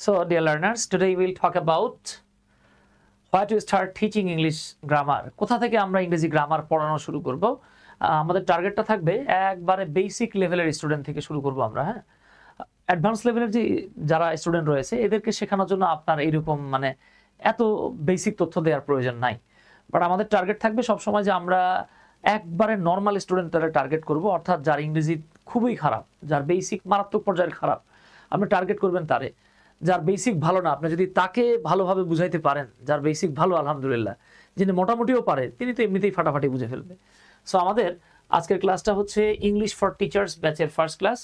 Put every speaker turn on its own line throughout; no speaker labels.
So, dear learners, today we'll talk about why to start teaching English grammar. কোথা থেকে আমরা ইংরেজি grammar পড়ানো শুরু করব? আমাদের টার্গেটটা থাকবে একবারে বেসিক লেভেলের স্টুডেন্ট থেকে শুরু করব আমরা, হ্যাঁ। অ্যাডভান্স লেভেলের যে যারা স্টুডেন্ট রয়েছে এদেরকে শেখানোর জন্য আপনার এইরকম মানে এত বেসিক তথ্য দেওয়ার প্রয়োজন নাই। বাট আমাদের টার্গেট থাকবে সবসময় যে আমরা একবারে নর্মাল স্টুডেন্টদের টার্গেট করব, অর্থাৎ যার ইংরেজি খুবই খারাপ, যার বেসিক মারাত্মক পর্যায়ের খারাপ, আপনি টার্গেট করবেন তারে। যার বেসিক ভালো না, আপনি যদি তাকে ভালোভাবে বুঝাইতে পারেন, যার বেসিক ভালো আলহামদুলিল্লাহ, যিনি মোটামুটিও পারে তিনি তো এমনিতেই ফাটাফাটি বুঝে ফেলবে। সো আমাদের আজকের ক্লাসটা হচ্ছে ইংলিশ ফর টিচার্স ব্যাচের ফার্স্ট ক্লাস।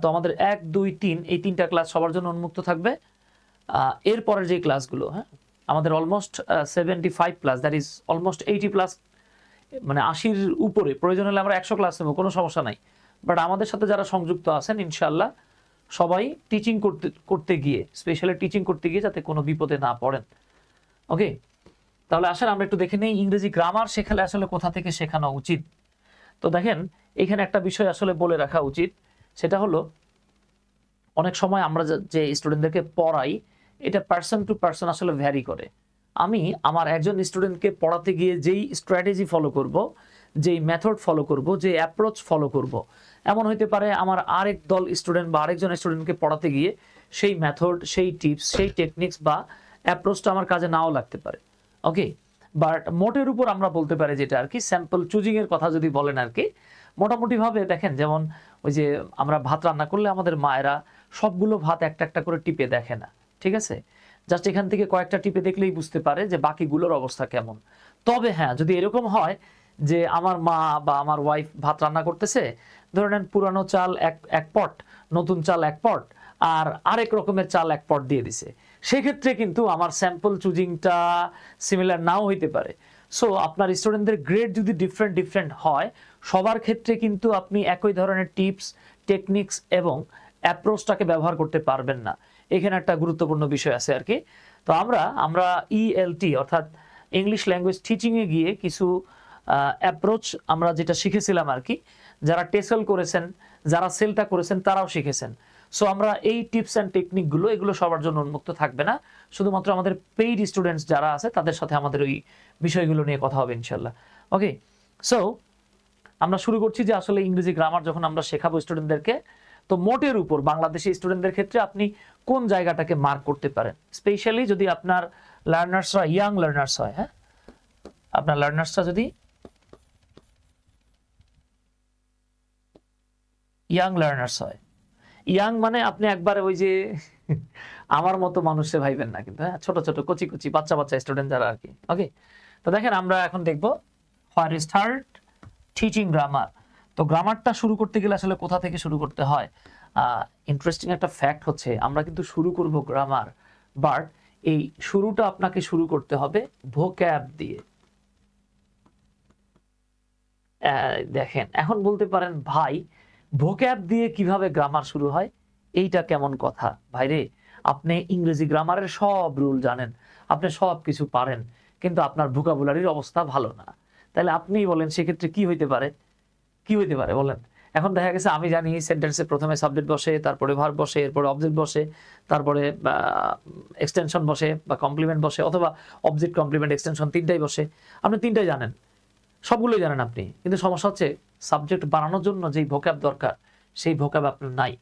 তো আমাদের 1, 2, 3 এই 3টা ক্লাস সবার জন্য উন্মুক্ত থাকবে। এরপরের যে ক্লাসগুলো, হ্যাঁ, আমাদের almost 75 plus, that is almost 80 plus, মানে 80-র উপরে। প্রয়োজন হলে আমরা 100 ক্লাস নেব, কোনো সমস্যা নাই। বাট আমাদের সাথে যারা সংযুক্ত আছেন ইনশাল্লাহ সবাই টিচিং করতে গিয়ে, স্পেশালি টিচিং করতে গিয়ে যাতে কোনো বিপদে না পড়েন। ওকে, তাহলে আসেন আমরা একটু দেখে নেই ইংরেজি গ্রামার শেখালে আসলে কোথা থেকে শেখানো উচিত। তো দেখেন এখানে একটা বিষয় আসলে বলে রাখা উচিত, সেটা হলো অনেক সময় আমরা যে স্টুডেন্টদেরকে পড়াই এটা পার্সন টু পার্সন আসলে ভ্যারি করে। আমি আমার একজন স্টুডেন্টকে পড়াতে গিয়ে যেই স্ট্র্যাটেজি ফলো করব, যেই মেথড ফলো করব, যে অ্যাপ্রোচ ফলো করব, এমন হইতে পারে আমার আরেক দল স্টুডেন্ট বা আরেকজন স্টুডেন্টকে পড়াতে গিয়ে সেই মেথড, সেই টিপস, সেই টেকনিক্স বা অ্যাপ্রোচটা আমার কাজে নাও লাগতে পারে। ওকে, বাট মোটের উপর আমরা বলতে পারি যেটা আর কি, স্যাম্পল চুজিং এর কথা যদি বলেন আর কি, মোটামুটিভাবে দেখেন যেমন ওই যে আমরা ভাত রান্না করলে আমাদের মায়েরা সবগুলো ভাত একটা একটা করে টিপে দেখে না, ঠিক আছে? জাস্ট এখান থেকে কয়েকটা টিপে দেখলেই বুঝতে পারে যে বাকিগুলোর অবস্থা কেমন। তবে হ্যাঁ, যদি এরকম হয় যে আমার মা বা আমার ওয়াইফ ভাত রান্না করতেছে, ধরে নেন পুরানো চাল এক পট, নতুন চাল এক পট, আর আরেক রকমের চাল এক পট দিয়ে দিছে, সেক্ষেত্রে কিন্তু আমার স্যাম্পল চুজিংটা সিমিলার নাও হইতে পারে। সো আপনার স্টুডেন্টদের গ্রেড যদি ডিফারেন্ট হয়, সবার ক্ষেত্রে কিন্তু আপনি একই ধরনের টিপস, টেকনিক্স এবং অ্যাপ্রোচটাকে ব্যবহার করতে পারবেন না। এখানে একটা গুরুত্বপূর্ণ বিষয় আছে আর কি। তো আমরা ELT অর্থাৎ ইংলিশ ল্যাঙ্গুয়েজ টিচিংয়ে গিয়ে কিছু অ্যাপ্রোচ আমরা যেটা শিখেছিলাম আর কি, যারা টেসেল করেছেন, যারা সেলটা করেছেন তারাও শিখেছেন। সো আমরা এই টিপস অ্যান্ড টেকনিকগুলো এগুলো সবার জন্য উন্মুক্ত থাকবে না, শুধুমাত্র আমাদের পেইড স্টুডেন্টস যারা আছে তাদের সাথে আমাদের ওই বিষয়গুলো নিয়ে কথা হবে ইনশাল্লাহ। ওকে, সো আমরা শুরু করছি যে আসলে ইংরেজি গ্রামার যখন আমরা শেখাবো স্টুডেন্টদেরকে, তো মোটের উপর বাংলাদেশি স্টুডেন্টদের ক্ষেত্রে আপনি কোন জায়গাটাকে মার্ক করতে পারেন, স্পেশালি যদি আপনার লার্নার্সরা ইয়াং লার্নার্স হয়, হ্যাঁ, আপনার লার্নার্সরা যদি ইয়াং লার্নার্স হয়, ইয়াং মানে আপনি একবারে ওই যে আমার মতো মানুষে ভাইবেন না কিন্তু, হ্যাঁ, ছোট ছোট কচি কচি বাচ্চা স্টুডেন্ট যারা আর কি। ওকে, তো দেখেন আমরা এখন দেখবো হোয়ার স্টার্ট টিচিং গ্রামার। তো গ্রামারটা শুরু করতে গেলে আসলে কোথা থেকে শুরু করতে হয়? ইন্টারেস্টিং একটা ফ্যাক্ট হচ্ছে আমরা কিন্তু শুরু করব গ্রামার, বাট এই শুরুটা আপনাকে শুরু করতে হবে ভোক্যাব দিয়ে। দেখেন এখন বলতে পারেন ভাই ভোক্যাব দিয়ে কিভাবে গ্রামার শুরু হয়, এইটা কেমন কথা ভাইরে? আপনি ইংরেজি গ্রামারের সব রুল জানেন, আপনি সব কিছু পারেন, কিন্তু আপনার ভোকাবুলারির অবস্থা ভালো না, তাহলে আপনিই বলেন সেক্ষেত্রে কি হইতে পারে? কি হইতে পারে বলেন? এখন দেখা গেছে আমি জানি সেন্টেন্সে প্রথমে সাবজেক্ট বসে, তারপরে ভার্ব বসে, এরপরে অবজেক্ট বসে, তারপরে এক্সটেনশন বসে বা কমপ্লিমেন্ট বসে, অথবা অবজেক্ট কমপ্লিমেন্ট এক্সটেনশন তিনটাই বসে। আপনি তিনটাই জানেন, সবগুলোই জানেন আপনি, কিন্তু সমস্যা হচ্ছে সাবজেক্ট বানানোর জন্য যেই ভোক্যাব দরকার সেই ভোক্যাব আপনার নাই।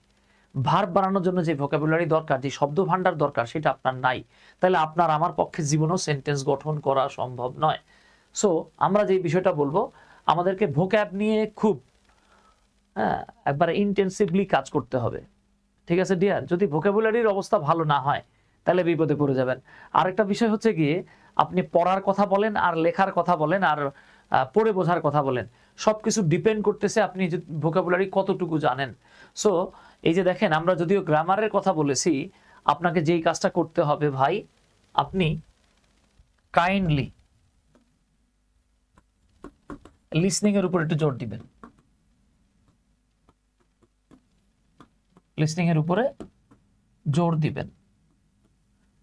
ভার্ব বানানোর জন্য যে ভোক্যাবুলারি দরকার, যে শব্দ ভান্ডার দরকার, সেটা আপনার নাই। তাহলে আপনার আমার পক্ষে জীবনেও সেন্টেন্স গঠন করা সম্ভব নয়। সো আমরা যে বিষয়টা বলবো, আমাদেরকে ভোক্যাব নিয়ে খুব একবারে ইন্টেন্সিভলি কাজ করতে হবে, ঠিক আছে ডিয়ার? যদি ভোক্যাবুলারির অবস্থা ভালো না হয় তাহলে বিপদে পড়ে যাবেন। আরেকটা বিষয় হচ্ছে গিয়ে আপনি পড়ার কথা বলেন আর লেখার কথা বলেন আর পড়ে বোঝার কথা বলেন, সবকিছু ডিপেন্ড করতেছে আপনি ভোক্যাবুলারি কতটুকু জানেন। সো এই যে দেখেন আমরা যদিও গ্রামারের কথা বলেছি, আপনাকে যেই কাজটা করতে হবে ভাই, আপনি কাইন্ডলি লিসনিং এর উপর একটু জোর দিবেন, লিসনিং এর উপরে জোর দিবেন।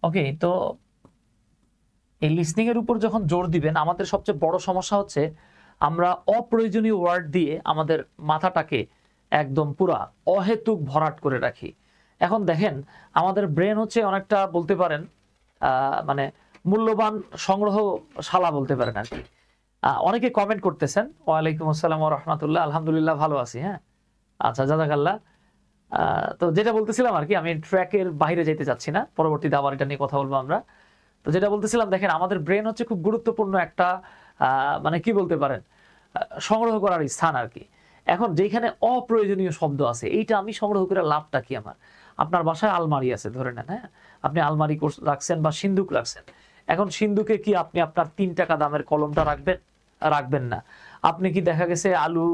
ওকে, তো এই লিসনিং এর উপর যখন জোর দিবেন, আমাদের সবচেয়ে বড় সমস্যা হচ্ছে আমরা অপ্রয়োজনীয় ওয়ার্ড দিয়ে আমাদের মাথাটাকে একদম পুরা অহেতুক ভরাট করে রাখি। এখন দেখেন আমাদের ব্রেন হচ্ছে অনেকটা বলতে পারেন মানে মূল্যবান সংগ্রহশালা বলতে পারেন আর কি। অনেকে কমেন্ট করতেছেন, ওয়ালাইকুম আসসালাম ওয়া রাহমাতুল্লাহ, আলহামদুলিল্লাহ ভালো আছি। হ্যাঁ, আচ্ছা, জাযাকাল্লাহ। তো যেটা বলতেছিলাম আর কি, আমি ট্র্যাকের বাইরে যেতে চাচ্ছি না, পরবর্তীতে আবার এটা নিয়ে কথা বলবো আমরা। তো যেটা বলতেছিলাম, দেখেন আমাদের ব্রেন হচ্ছে খুব গুরুত্বপূর্ণ একটা মানে কি বলতে পারেন সংগ্রহ করার স্থান আর কি। এখন যেখানে অপ্রয়োজনীয় শব্দ আছে, এইটা আমি সংগ্রহ করে লাভটা কি আমার? আপনার বাসায় আলমারি আছে ধরে নেন, হ্যাঁ, আপনি আলমারি রাখছেন বা সিন্দুক রাখছেন। এখন সিন্দুকে কি আপনি আপনার 3 টাকা দামের কলমটা রাখবেন? রাখবেন না। আপনি কি দেখা গেছে আলু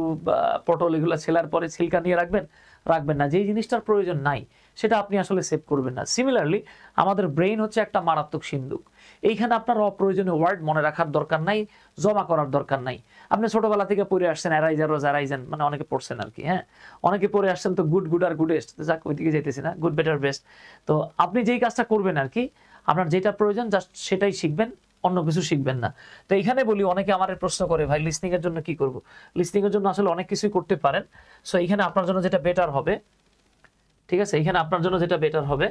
পটল এগুলো ছেলার পরে ছিলকা নিয়ে রাখবেন? রাখবেন না। যেই জিনিসটার প্রয়োজন নাই সেটা আপনি আসলে সেভ করবেন না। সিমিলারলি আমাদের ব্রেইন হচ্ছে একটা মারাত্মক সিন্দুক। এইখানে আপনার অপ্রয়োজনীয় ওয়ার্ড মনে রাখার দরকার নাই, জমা করার দরকার নাই। আপনি ছোটবেলা থেকে পড়ে আসছেন অ্যারাইজার রোজ অ্যারাইজেন, মানে অনেকে পড়ছেন আর কি। হ্যাঁ, অনেকে পড়ে আসছেন তো গুড গুড আর গুডেস্ট, যাক ওইদিকে যাইতেছি না, গুড বেটার বেস্ট। তো আপনি যেই কাজটা করবেন আর কি, আপনার যেটা প্রয়োজন জাস্ট সেটাই শিখবেন, অন্য কিছু শিখবেন না। তো এইখানে বলি, অনেকে আমার প্রশ্ন করে ভাই লিসনিং এর জন্য কি করব? লিসনিং এর জন্য আসলে অনেক কিছুই করতে পারেন। সো এইখানে আপনার জন্য যেটা বেটার হবে, ঠিক আছে, এইখানে আপনার জন্য যেটা বেটার হবে,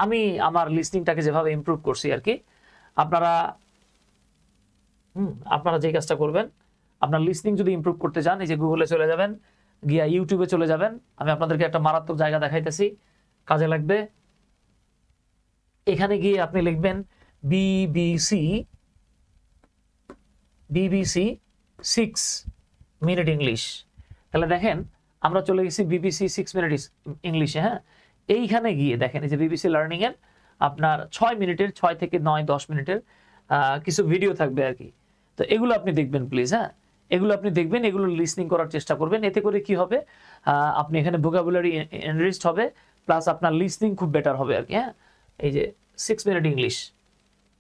আমি আমার লিসনিংটাকে যেভাবে ইমপ্রুভ করছি আর কি, আপনারা যে কাজটা করবেন, আপনার লিসনিং যদি ইমপ্রুভ করতে চান, এই যে গুগলে চলে যাবেন, গিয়া ইউটিউবে চলে যাবেন। আমি আপনাদেরকে একটা মারাত্মক জায়গা দেখাইতেছি, কাজে লাগবে। এখানে গিয়ে আপনি লিখবেন বিবিসি 6 মিনিট ইংলিশ। তাহলে দেখেন আমরা চলে গেছি বিবিসি 6 মিনিট ইংলিশে। হ্যাঁ, এইখানে গিয়ে দেখেন এই যে বিবিসি লার্নিং এর আপনার 6 মিনিটের, 6 থেকে 9-10 মিনিটের কিছু ভিডিও থাকবে আর কি। তো এগুলো আপনি দেখবেন প্লিজ। হ্যাঁ, এগুলো আপনি দেখবেন, এগুলো লিসনিং করার চেষ্টা করবেন। এতে করে কি হবে, আপনি এখানে ভোকাবুলারি এনরিচড হবে, প্লাস আপনার লিসনিং খুব বেটার হবে আর কি। হ্যাঁ, এই যে 6 মিনিট ইংলিশ,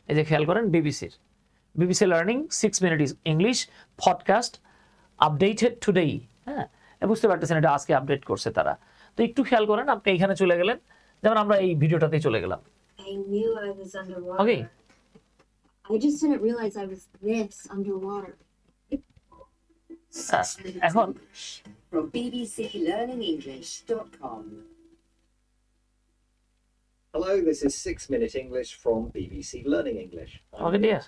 এই যে খেয়াল করেন BBC learning 6 minute English podcast updated today. হ্যাঁ, বুঝতে পারতেছেন এটা আজকে আপডেট করছে তারা। তো একটু খেয়াল করেন, আপনি এখানে চলে গেলেন, যেমন আমরা এই ভিডিওটাতেই চলে গেলাম। ওকে,
I just didn't realize I was this underwater.
এখন
from bbclearningenglish.com.
Hello, this is 6 Minute English from BBC Learning English.
Okay dear,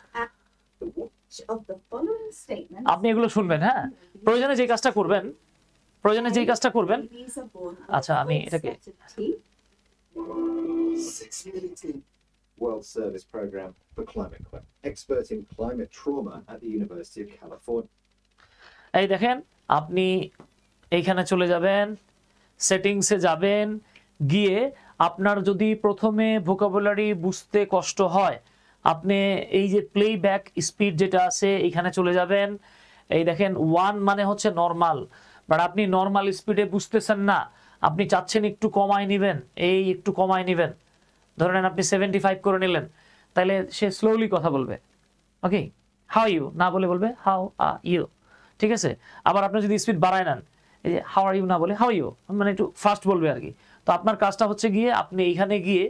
Which of the following statements
আপনি এগুলো শুনবেন। হ্যাঁ, প্রয়োজনে যে কাজটা করবেন,
babies are born with
আচ্ছা, আমি
full
এটাকে
set of teeth?
6 Minute World Service Program for Climate Club, expert in climate trauma at the University of California.
এই দেখেন, আপনি এইখানে চলে যাবেন, সেটিংসে যাবেন, গিয়ে আপনার যদি প্রথমে ভোকাবুলারি বুঝতে কষ্ট হয়, আপনি এই যে প্লেব্যাক স্পিড যেটা আছে এখানে চলে যাবেন। এই দেখেন 1 মানে হচ্ছে নরমাল, বাট আপনি নরমাল স্পিডে বুঝতেছেন না, আপনি চাচ্ছেন একটু কমায় নেবেন, এই একটু কমায় নেবেন, ধরে নেন আপনি 75 করে নিলেন, তাহলে সে স্লোলি কথা বলবে। ওকে, হাউ ইউ না বলে বলবে হাউ আর ইউ, ঠিক আছে। আবার আপনি যদি স্পিড বাড়ায় নেন, এই যে হাউ আর ইউ না বলে হাউ ইউ, মানে একটু ফাস্ট বলবে আর কি। তো আপনার কাজটা হচ্ছে গিয়ে আপনি এইখানে গিয়ে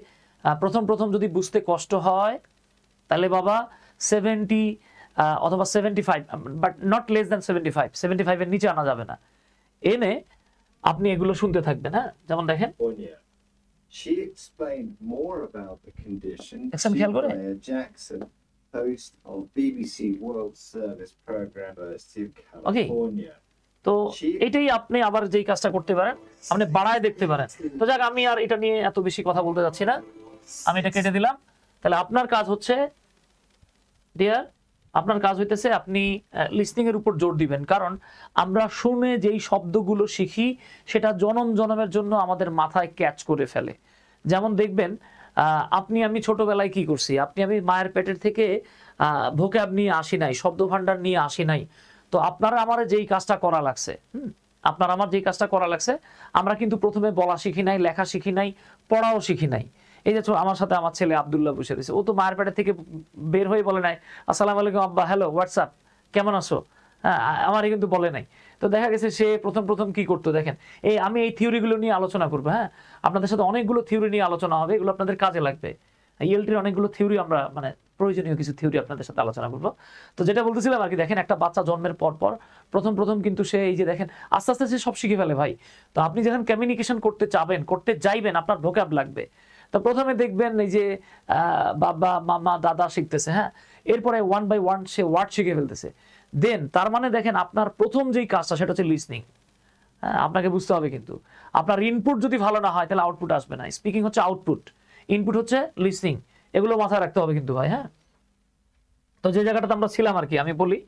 প্রথম যদি বুঝতে কষ্ট হয়, তাহলে বাবা 70 অথবা 75, বাট নট লেস দ্যান 75 এর নিচে আনা যাবে না, এনে আপনি এগুলো শুনতে থাকবেন। হ্যাঁ, যেমন দেখেন
She explained more about the condition
Exam
to
খেয়াল করে?
Claire Jackson, host of BBC World Service Program, University of California.
তো এটাই আপনি আবার যেই কাজটা করতে পারেন, আপনি বাড়ায় দেখতে পারেন। তো যাক, আমি আর এটা নিয়ে এত বেশি কথা বলতে যাচ্ছি না, আমি এটা কেটে দিলাম। তাহলে আপনার কাজ হচ্ছে ডিয়ার, আপনার কাজ হইতেছে আপনি লিসনিং এর উপর জোর দিবেন, কারণ আমরা শুনে যেই শব্দগুলো শিখি সেটা জনম জনমের জন্য আমাদের মাথায় ক্যাচ করে ফেলে। যেমন দেখবেন আমি ছোটবেলায় কি করছি, আমি মায়ের পেটের থেকে ভোক্যাব নিয়ে আসি নাই, শব্দ ভান্ডার নিয়ে আসি নাই। তো আপনারা আমার যেই কাজটা করা লাগছে, আমরা কিন্তু প্রথমে বলা শিখি নাই, লেখা শিখি নাই, পড়াও শিখি নাই। এই যে আমার সাথে আমার ছেলে আব্দুল্লাহ বসে রয়েছে, ও তো মায়ের পেটের থেকে বের হয়ে বলে নাই আসসালামু আলাইকুম আব্বা, হ্যালো হোয়াটসঅ্যাপ, কেমন আছো, হ্যাঁ, আমারই কিন্তু বলে নাই। তো দেখা গেছে সে প্রথম কি করতো, দেখেন আমি এই থিওরিগুলো নিয়ে আলোচনা করবো। হ্যাঁ, আপনাদের সাথে অনেকগুলো থিওরি নিয়ে আলোচনা হবে, এগুলো আপনাদের কাজে লাগবে। ইএলটির অনেকগুলো থিওরি আমরা মানে প্রয়োজনীয় কিছু থিওরি আপনাদের সাথে আলোচনা করব। তো যেটা বলতেছিলাম আর কি, দেখেন একটা বাচ্চা জন্মের পর পর প্রথম কিন্তু সে এই যে দেখেন আস্তে আস্তে সে সব শিখে ফেলে ভাই। তো আপনি যখন কমিউনিকেশন করতে যাইবেন আপনার ভোকাব লাগবে। তো প্রথমে দেখবেন এই যে বাবা মামা দাদা শিখতেছে, হ্যাঁ, এরপরে 1 বাই 1 সে ওয়ার্ড শিখে ফেলতেছে। দেন তার মানে দেখেন আপনার প্রথম যেই কাজটা সেটা হচ্ছে লিসনিং। হ্যাঁ, আপনাকে বুঝতে হবে কিন্তু আপনার ইনপুট যদি ভালো না হয় তাহলে আউটপুট আসবে না। স্পিকিং হচ্ছে আউটপুট, ইনপুট হচ্ছে লিসনিং, এগুলো মাথায় রাখতে হবে কিন্তু ভাই। হ্যাঁ, তো যে জায়গাটাতে আমরা ছিলাম আর কি, আমি বলি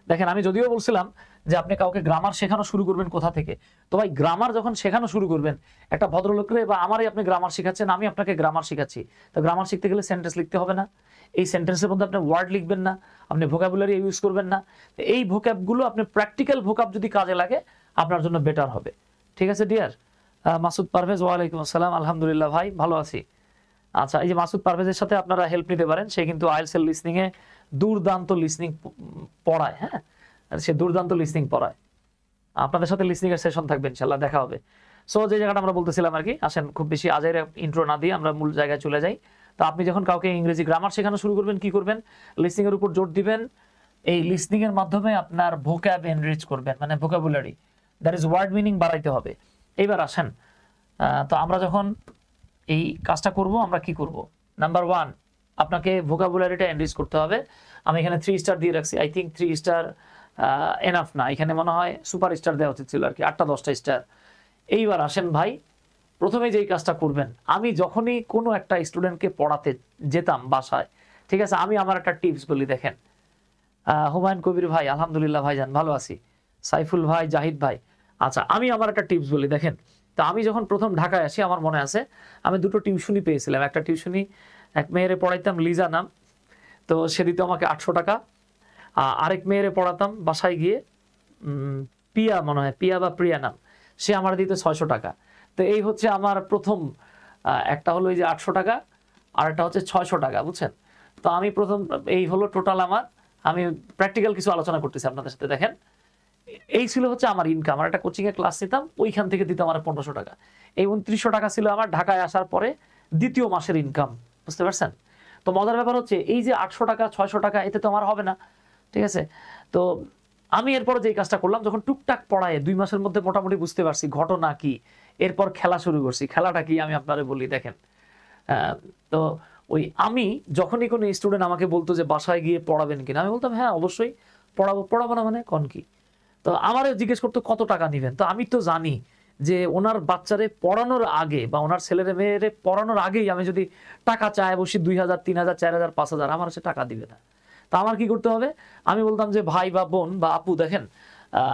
দেখেন, আমি যদিও বলছিলাম যে আপনি কাউকে গ্রামার শেখানো শুরু করবেন কোথা থেকে। তো ভাই গ্রামার যখন শেখানো শুরু করবেন, একটা ভদ্রলোকরে বা আমারই আপনি গ্রামার শেখাচ্ছেন, আমি আপনাকে গ্রামার শেখাচ্ছি, তো গ্রামার শিখতে গেলে সেন্টেন্স লিখতে হবে না? এই সেন্টেন্সের মধ্যে আপনি ওয়ার্ড লিখবেন না, আপনি ভোকাবুলারি ইউজ করবেন না। এই ভোকাবগুলো আপনি প্র্যাকটিক্যাল ভোকাব যদি কাজে লাগে আপনার জন্য বেটার হবে। ঠিক আছে ডিয়ার? মাসুদ পারভেজ, ওয়ালাইকুম আসসালাম, আলহামদুলিল্লাহ ভাই ভালো আছি। আচ্ছা, এই যে মাসুদ পারভেজের সাথে আপনারা হেল্প নিতে পারেন, সে কিন্তু আইএলটিএস লিসনিং এ দুর্দান্ত লিসনিং পড়ায়। হ্যাঁ, সে দুর্দান্ত লিসনিং পড়ায়। আপনাদের সাথে লিসনিং এর সেশন থাকবে, ইনশাআল্লাহ দেখা হবে। সো যে জায়গাটা আমরা বলতেছিলাম আর কি, আসেন খুব বেশি আজের ইন্ট্রো না দিয়ে আমরা মূল জায়গায় চলে যাই। তো আপনি যখন কাউকে ইংরেজি গ্রামার শেখানো শুরু করবেন, কি করবেন? লিসনিং এর উপর জোর দিবেন। এই লিসনিং এর মাধ্যমে আপনার ভোকাব এনরিচ করবেন, মানে vocabulary, that is word meaning বাড়াইতে হবে। এইবার আসেন, তো আমরা যখন এই কাজটা করব, আমরা কি করব? নাম্বার 1, আপনাকে ভোকাবুলারিটা এনরিচ করতে হবে। আমি এখানে 3 স্টার দিয়ে রাখছি। আই থিঙ্ক 3 স্টার এনাফ না, এখানে মনে হয় সুপার স্টার দেওয়া উচিত ছিল আর কি, 8টা-10টা স্টার। এইবার আসেন ভাই, প্রথমে যেই কাজটা করবেন, আমি যখনই কোনো একটা স্টুডেন্টকে পড়াতে যেতাম বাসায়, ঠিক আছে, আমি আমার একটা টিপস বলি। দেখেন, হুমায়ুন কবির ভাই, আলহামদুলিল্লাহ ভাইজান ভালো আছি। সাইফুল ভাই, জাহিদ ভাই, আচ্ছা, আমি আমার একটা টিপস বলি। দেখেন, তো আমি যখন প্রথম ঢাকায় আসি, আমার মনে আছে আমি 2টো টিউশনি পেয়েছিলাম। একটা টিউশনি এক মেয়েরে পড়াইতাম, লিজা নাম, তো সে দিত আমাকে 800 টাকা। আরেক মেয়েরে পড়াতাম বাসায় গিয়ে, পিয়া মনে হয়, পিয়া বা প্রিয়া নাম, সে আমার দিত 600 টাকা। তো এই হচ্ছে আমার প্রথম, একটা হলো এই যে 800 টাকা, আর একটা হচ্ছে 600 টাকা, বুঝছেন? তো আমি প্রথম, এই হলো টোটাল আমার, আমি প্র্যাকটিক্যাল কিছু আলোচনা করতেছি আপনাদের সাথে। দেখেন, এই ছিল হচ্ছে আমার ইনকাম। আর একটা কোচিং এ ক্লাস নিতাম, ওইখান থেকে দিতাম আমার 1500 টাকা। এই 2900 টাকা ছিল আমার ঢাকায় আসার পরে দ্বিতীয় মাসের ইনকাম, বুঝতে পারছেন? তো মজার ব্যাপার হচ্ছে এই যে 800 টাকা 600 টাকা, এতে তো আমার হবে না, ঠিক আছে? তো আমি এরপরে যে কাজটা করলাম, যখন টুকটাক পড়ায় 2 মাসের মধ্যে মোটামুটি বুঝতে পারছি ঘটনা কি, এরপর খেলা শুরু করছি। খেলাটা কি আমি আপনারে বলি, দেখেন, তো ওই আমি যখনই কোনো স্টুডেন্ট আমাকে বলতো যে বাসায় গিয়ে পড়াবেন কিনা, আমি বলতাম হ্যাঁ অবশ্যই পড়াবো না মানে কোন কি। তো আমারও জিজ্ঞেস করতো কত টাকা নিবেন। তো আমি তো জানি যে ওনার বাচ্চারে পড়ানোর আগে বা ওনার ছেলেরে মেয়েরে পড়ানোর আগেই আমি যদি টাকা চাই বসি 2000, 3000, 4000, 5000, আমার সে টাকা দিবে না। তা আমার কি করতে হবে? আমি বলতাম যে ভাই বা বোন বা আপু, দেখেন,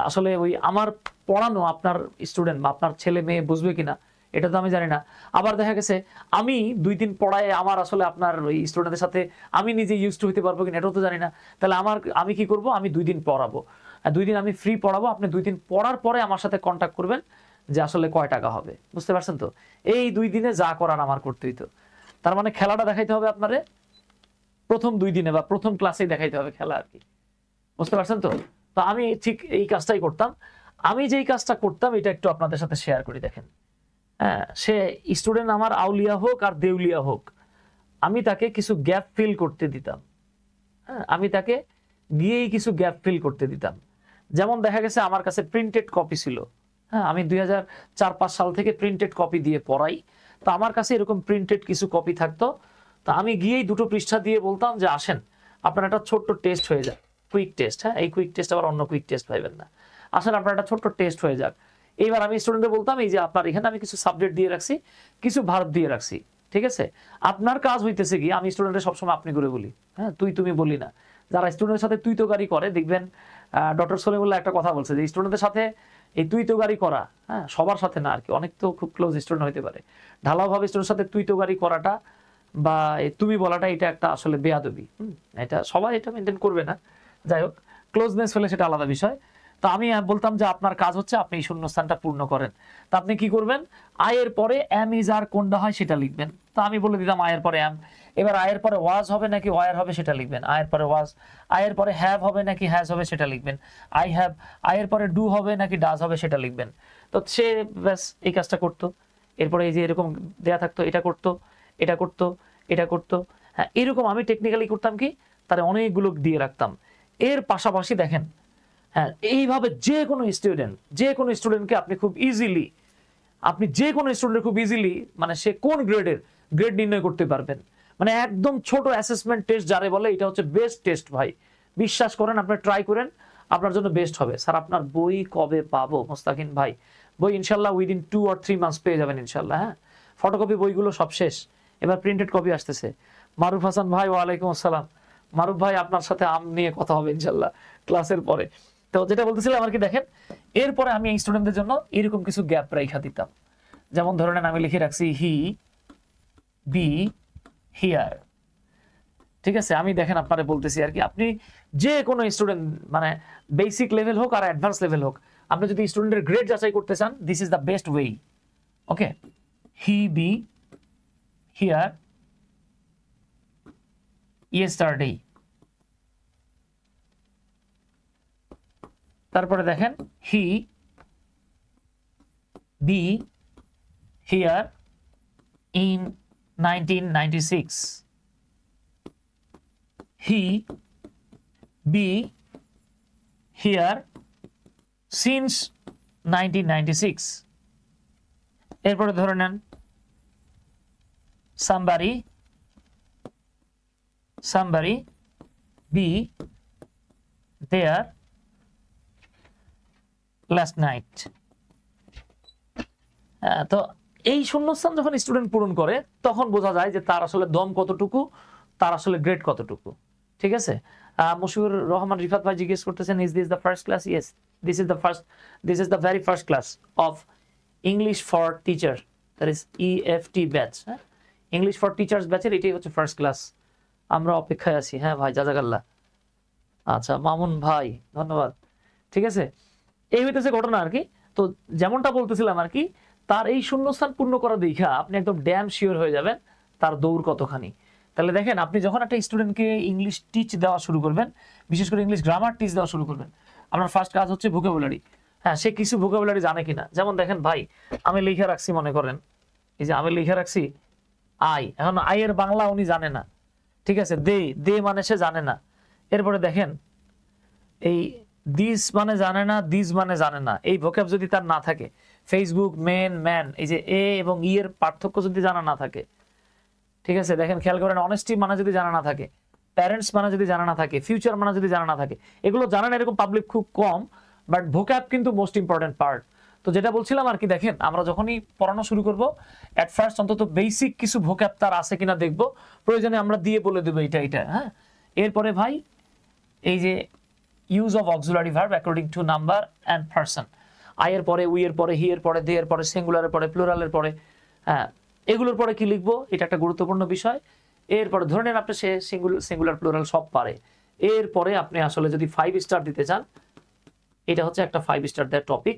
আসলে ওই আমার পড়ানো আপনার স্টুডেন্ট বা আপনার ছেলে মেয়ে বুঝবে কিনা এটা তো আমি জানি না। আবার দেখা গেছে আমি 2 দিন পড়ায় আমার আসলে আপনার ওই স্টুডেন্টদের সাথে আমি নিজে ইউজ টু হতে পারবো কিনা এটাও তো জানি না। তাহলে আমি কি করব? আমি 2 দিন পড়াবো, 2 দিন আমি ফ্রি পড়াবো। আপনি 2 দিন পড়ার পরে আমার সাথে কন্ট্যাক্ট করবেন যে আসলে কয় টাকা হবে, বুঝতে পারছেন তো? এই 2 দিনে যা করার আমার করতে হইতো। তার মানে খেলাটা দেখাইতে হবে আপনারে প্রথম 2 দিনে বা প্রথম ক্লাসেই দেখাইতে হবে খেলা আর কি, বুঝতে পারছেন তো? তো আমি ঠিক এই কাজটাই করতাম। আমি যেই কাজটা করতাম এটা একটু আপনাদের সাথে শেয়ার করি। দেখেন, হ্যাঁ, সে স্টুডেন্ট আমার আউলিয়া হোক আর দেউলিয়া হোক, আমি তাকে কিছু গ্যাপ ফিল করতে দিতাম। হ্যাঁ, আমি তাকে গিয়েই কিছু গ্যাপ ফিল করতে দিতাম। যেমন দেখা গেছে আমার কাছে প্রিন্টেড কপি ছিল। হ্যাঁ, আমি 2004-5 সাল থেকে প্রিন্টেড কপি দিয়ে পড়াই। তো আমার কাছে এরকম প্রিন্টেড কিছু কপি থাকতো। তো আমি গিয়েই 2টো পৃষ্ঠা দিয়ে বলতাম যে আসেন আপনার একটা ছোট্ট টেস্ট হয়ে যাক, কুইক টেস্ট। হ্যাঁ, এই কুইক টেস্ট আবার অন্য কুইক টেস্ট পাইবেন না। আসেন আপনার একটা ছোট্ট টেস্ট হয়ে যাক। এইবার আমি স্টুডেন্টদের বলতাম এই যে আপনার এখানে আমি কিছু সাবজেক্ট দিয়ে রাখছি, কিছু ভার্ব দিয়ে রাখছি, ঠিক আছে? আপনার কাজ হইতেছে কি, আমি স্টুডেন্টের সবসময় আপনি করে বলি, হ্যাঁ, তুই তুমি বলি না। যারা স্টুডেন্টের সাথে তুই তো গাড়ি করে, দেখবেন ডক্টর সলিমুল্লাহ একটা কথা বলছে যে স্টুডেন্টের সাথে এই তুই তো গাড়ি করা, হ্যাঁ, সবার সাথে না আর কি, অনেক তো খুব ক্লোজ স্টুডেন্ট হইতে পারে, ঢালাওভাবে স্টুডেন্টের সাথে তুই তো গাড়ি করাটা বা তুমি বলাটা এটা একটা আসলে বেয়াদবি। এটা সবাই এটা মেনটেন করবে না। যাই হোক, ক্লোজনেস হলে সেটা আলাদা বিষয়। তো আমি বলতাম যে আপনার কাজ হচ্ছে আপনি এই শূন্যস্থানটা পূর্ণ করেন। তা আপনি কি করবেন? আয়ের পরে এম ইজ আর কোনটা হয় সেটা লিখবেন। তো আমি বলে দিতাম আয়ের পরে এম। এবার আয়ের পরে ওয়াজ হবে নাকি ওয়ার হবে সেটা লিখবেন। আয়ের পরে ওয়াজ। আয়ের পরে হ্যাভ হবে নাকি হ্যাজ হবে সেটা লিখবেন। I have. আয়ের পরে ডু হবে নাকি ডাজ হবে সেটা লিখবেন। তো সে ব্যাস এই কাজটা করতো। এরপরে এই যে এরকম দেয়া থাকতো, এটা করতো, এটা করতো, এটা করতো। হ্যাঁ, এরকম আমি টেকনিক্যালি করতাম কি, তারা অনেকগুলো দিয়ে রাখতাম। এর পাশাপাশি দেখেন, হ্যাঁ, এইভাবে যে কোনো স্টুডেন্টকে আপনি খুব ইজিলি, মানে সে কোন গ্রেড নির্ণয় করতে পারবেন। মানে একদম ছোট অ্যাসেসমেন্ট টেস্ট যারে বলে, এটা হচ্ছে বেস্ট টেস্ট ভাই। বিশ্বাস করেন, আপনি ট্রাই করেন, আপনার জন্য বেস্ট হবে। স্যার আপনার বই কবে পাবো মোস্তাকিন ভাই? বই ইনশাল্লাহ উইদিন 2 or 3 মান্থস পেয়ে যাবেন ইনশাল্লাহ। হ্যাঁ, ফটোকপি বইগুলো সব শেষ, এবার প্রিন্টেড কপি আসতেছে। মারুফ হাসান ভাই, ওয়ালাইকুম আসসালাম। মারুফ ভাই, আপনার সাথে নিয়ে কথা হবে ইনশাল্লাহ ক্লাসের পরে। তো যেটা বলতেছিলাম আর কি, দেখেন এরপরে আমি এই স্টুডেন্টদের জন্য এরকম কিছু গ্যাপ রেখা দিতাম। যেমন ধরে নেন আমি লিখে রাখছি হি বি হিয়ার, ঠিক আছে। আমি দেখেন আপনারা বলতেছি আর কি, আপনি যে কোনো স্টুডেন্ট, মানে বেসিক লেভেল হোক আর অ্যাডভান্স লেভেল হোক, আপনি যদি স্টুডেন্টের গ্রেড যাচাই করতে চান, this is the best way. Okay, he be here yesterday। তারপরে দেখেন he be here in 1996, he be here since 1996। এরপরে ধরে নেন somebody be there last night। তো এই শূন্যস্থান যখন স্টুডেন্ট পূরণ করে, তখন বোঝা যায় যে তার আসলে দম কতটুকু, তার আসলে গ্রেড কতটুকু। ঠিক আছে। মুশফিকুর রহমান রিফাত ভাই জিজ্ঞেস করতেছেন, is this the first class? Yes, this is the very first class of English for teacher, that is EFT batch. হ্যাঁ, ইংলিশ ফর টিচার্স ব্যাচের এটাই হচ্ছে ফার্স্ট ক্লাস। আমরা অপেক্ষায় আছি। হ্যাঁ ভাই, জাজাকাল্লাহ। আচ্ছা মামুন ভাই, ধন্যবাদ। ঠিক আছে, এই হইতেছে ঘটনা আর কি। তো যেমনটা বলতেছিলাম আর কি, তার এই শূন্যস্থান পূর্ণ করা দেখা আপনি একদম ড্যাম শিওর হয়ে যাবেন তার দৌড় কতখানি। তাহলে দেখেন, আপনি যখন একটা স্টুডেন্টকে ইংলিশ টিচ দেওয়া শুরু করবেন, বিশেষ করে ইংলিশ গ্রামার টিচ দেওয়া শুরু করবেন, আপনার ফার্স্ট কাজ হচ্ছে ভোকাবুলারি। হ্যাঁ, সে কিছু ভোকাবুলারি জানে কিনা। যেমন দেখেন ভাই, আমি লিখে রাখছি, মনে করেন এই যে আমি লিখে রাখছি আই, এখন আই এর বাংলা উনি জানে না। ঠিক আছে, দে মানে সে জানে না। এরপরে দেখেন এই দিস মানে জানে না, দিস মানে জানে না। এই ভোক্যাব যদি তার না থাকে, ফেসবুক, ম্যান, এই যে এ এবং ই এর পার্থক্য যদি জানা না থাকে, ঠিক আছে, দেখেন খেয়াল করেন, অনেস্টি মানে যদি জানা না থাকে, প্যারেন্টস মানে যদি জানা না থাকে, ফিউচার মানে যদি জানা না থাকে, এগুলো জানেন এরকম পাবলিক খুব কম, বাট ভোক্যাব কিন্তু মোস্ট ইম্পর্টেন্ট পার্ট। তো যেটা বলছিলাম আর কি, দেখেন আমরা যখনই পড়ানো শুরু করব, এট ফার্স্ট অন্তত বেসিক কিছু ভোক্যাব তার আছে কিনা দেখবো, প্রয়োজনে আমরা দিয়ে বলে দেবো এটা। হ্যাঁ, এরপরে ভাই এই যে use of auxiliary verb according to number and person, I এর পরে, উই এর পরে, হি এর পরে, দে এর পরে, সিঙ্গুলারের পরে, প্লুরালের পরে, হ্যাঁ, এগুলোর পরে কি লিখবো, এটা একটা গুরুত্বপূর্ণ বিষয়। এরপরে ধরে নেন আপনি সে সিঙ্গুলার প্লুরাল সব পারে, এরপরে আপনি আসলে যদি 5 স্টার দিতে চান, এটা হচ্ছে একটা 5 স্টার দেওয়ার টপিক।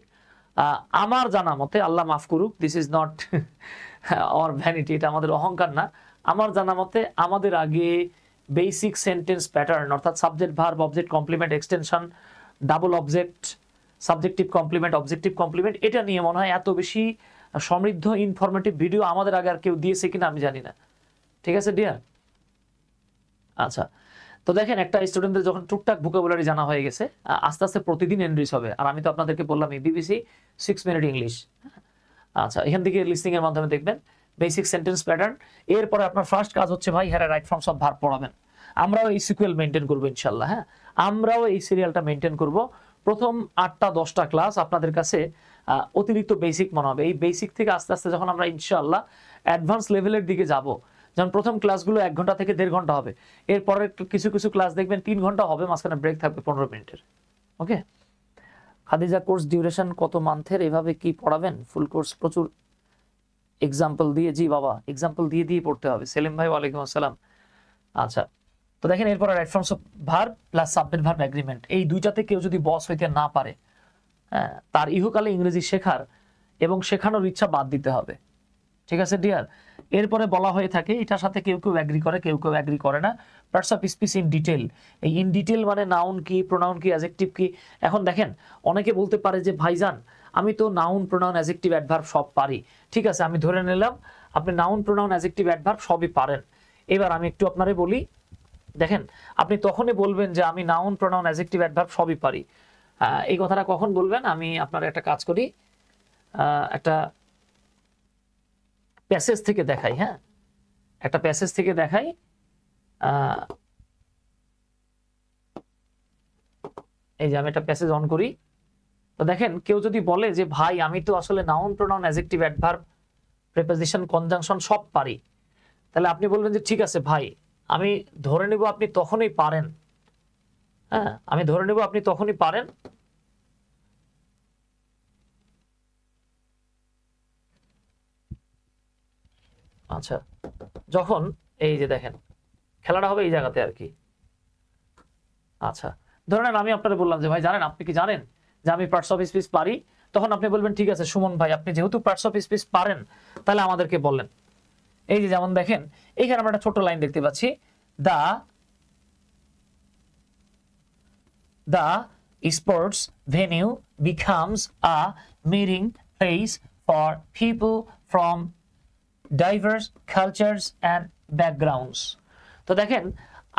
আমার জানা মতে, আল্লাহ মাফ করুক, this is not our vanity, এটা আমাদের অহংকার না, আমার জানা মতে আমাদের আগে বেসিক সেন্টেন্স প্যাটার্ন, অর্থাৎ subject verb object complement extension double object subjective complement objective complement, এটা নিয়ে মনে হয় এত বেশি সমৃদ্ধ ইনফরমেটিভ ভিডিও আমাদের আগে আর কেউ দিয়েছে কিনা আমি জানি না। ঠিক আছে ডিয়ার। আচ্ছা, তো দেখেন একটা স্টুডেন্টদের যখন টুকটাক ভোকাবুলারি জানা হয়ে গেছে, আস্তে আস্তে প্রতিদিন এনরিচ হবে। আর আমি তো আপনাদেরকে বললাম BBC 6 মিনিট ইংলিশ। আচ্ছা, এখান থেকে লিসনিং এর মাধ্যমে দেখবেন বেসিক সেন্টেন্স প্যাটার্ন। এরপরে আপনার ফার্স্ট কাজ হচ্ছে ভাই হ্যাঁ রাইট ফর্মস অফ ভার্ব পড়াবেন। আমরাও এই সিকুয়েল মেনটেন করবো ইনশাল্লাহ। হ্যাঁ, আমরাও এই সিরিয়ালটা মেনটেন করব। প্রথম 8টা 10টা ক্লাস আপনাদের কাছে অতিরিক্ত বেসিক মনে হবে। এই বেসিক থেকে আস্তে আস্তে যখন আমরা ইনশাল্লাহ অ্যাডভান্স লেভেলের দিকে যাব, যেমন প্রথম ক্লাসগুলো 1 ঘন্টা থেকে 1.5 ঘন্টা হবে, এরপরে কিছু কিছু ক্লাস দেখবেন 3 ঘন্টা হবে, মাঝখানে ব্রেক থাকবে 15 মিনিটের। ওকে, খাদিজা কোর্স ডিউরেশন কত মান্থের, এভাবে কি পড়াবেন? ফুল কোর্স প্রচুর এক্সাম্পল দিয়ে, জি বাবা এক্সাম্পল দিয়ে পড়তে হবে। সেলিম ভাই, ওয়ালাইকুম আসসালাম। আচ্ছা, তো দেখেন এরপরে right forms of verb plus subject verb agreement, এই দুইটাতে কেউ যদি বস হইতে না পারে, হ্যাঁ, তার ইহকালে ইংরেজি শেখার এবং শেখানোর ইচ্ছা বাদ দিতে হবে। ঠিক আছে ডিয়ার। এরপরে বলা হয়ে থাকে, এটার সাথে কেউ কেউ অ্যাগ্রি করে, কেউ কেউ অ্যাগ্রি করে না, parts of speech in detail. এই ইন ডিটেল মানে নাউন কি, প্রোনাউন কি, অ্যাডজেক্টিভ কি। এখন দেখেন অনেকে বলতে পারে যে ভাইজান আমি তো নাউন, প্রোনাউন, অ্যাডজেক্টিভ, অ্যাডভার্ব সব পারি। ঠিক আছে, আমি ধরে নিলাম আপনি নাউন, প্রোনাউন, অ্যাডজেক্টিভ, অ্যাডভার্ব সবই পারেন। এবার আমি একটু আপনারে বলি, দেখেন আপনি তখনই বলবেন যে আমি নাউন প্রোনাউন অ্যাডজেক্টিভ অ্যাডভার্ব সবই পারি। এই কথাটা কখন বলবেন? আমি আপনার একটা কাজ করি, একটা প্যাসেজ থেকে দেখাই। হ্যাঁ, একটা প্যাসেজ থেকে দেখাই। এই যে আমি একটা প্যাসেজ অন করি, তো দেখেন কেউ যদি বলে যে ভাই আমি তো আসলে noun pronoun adjective adverb preposition conjunction সব পারি, তাহলে আপনি বলবেন যে ঠিক আছে ভাই, আমি ধরে নেব আপনি তখনই পারেন। হ্যাঁ, আমি ধরে নেব আপনি তখনই পারেন আচ্ছা যখন, এই যে দেখেন খেলাটা হবে এই জায়গাতে আর কি। আচ্ছা ধরে নেন আমি আপনাকে বললাম যে ভাই জানেন, আপনি কি জানেন যে আমি পার্টস অফ স্পিচ পারি? তখন আপনি বলবেন ঠিক আছে সুমন ভাই, আপনি যেহেতু পার্টস অফ স্পিচ পারেন তাহলে আমাদেরকে বললেন। এই যে যেমন দেখেন এইখানে আমরা একটা ছোট লাইন দেখতে পাচ্ছি, the sports venue becomes a meeting place for people from diverse cultures and backgrounds. তো দেখেন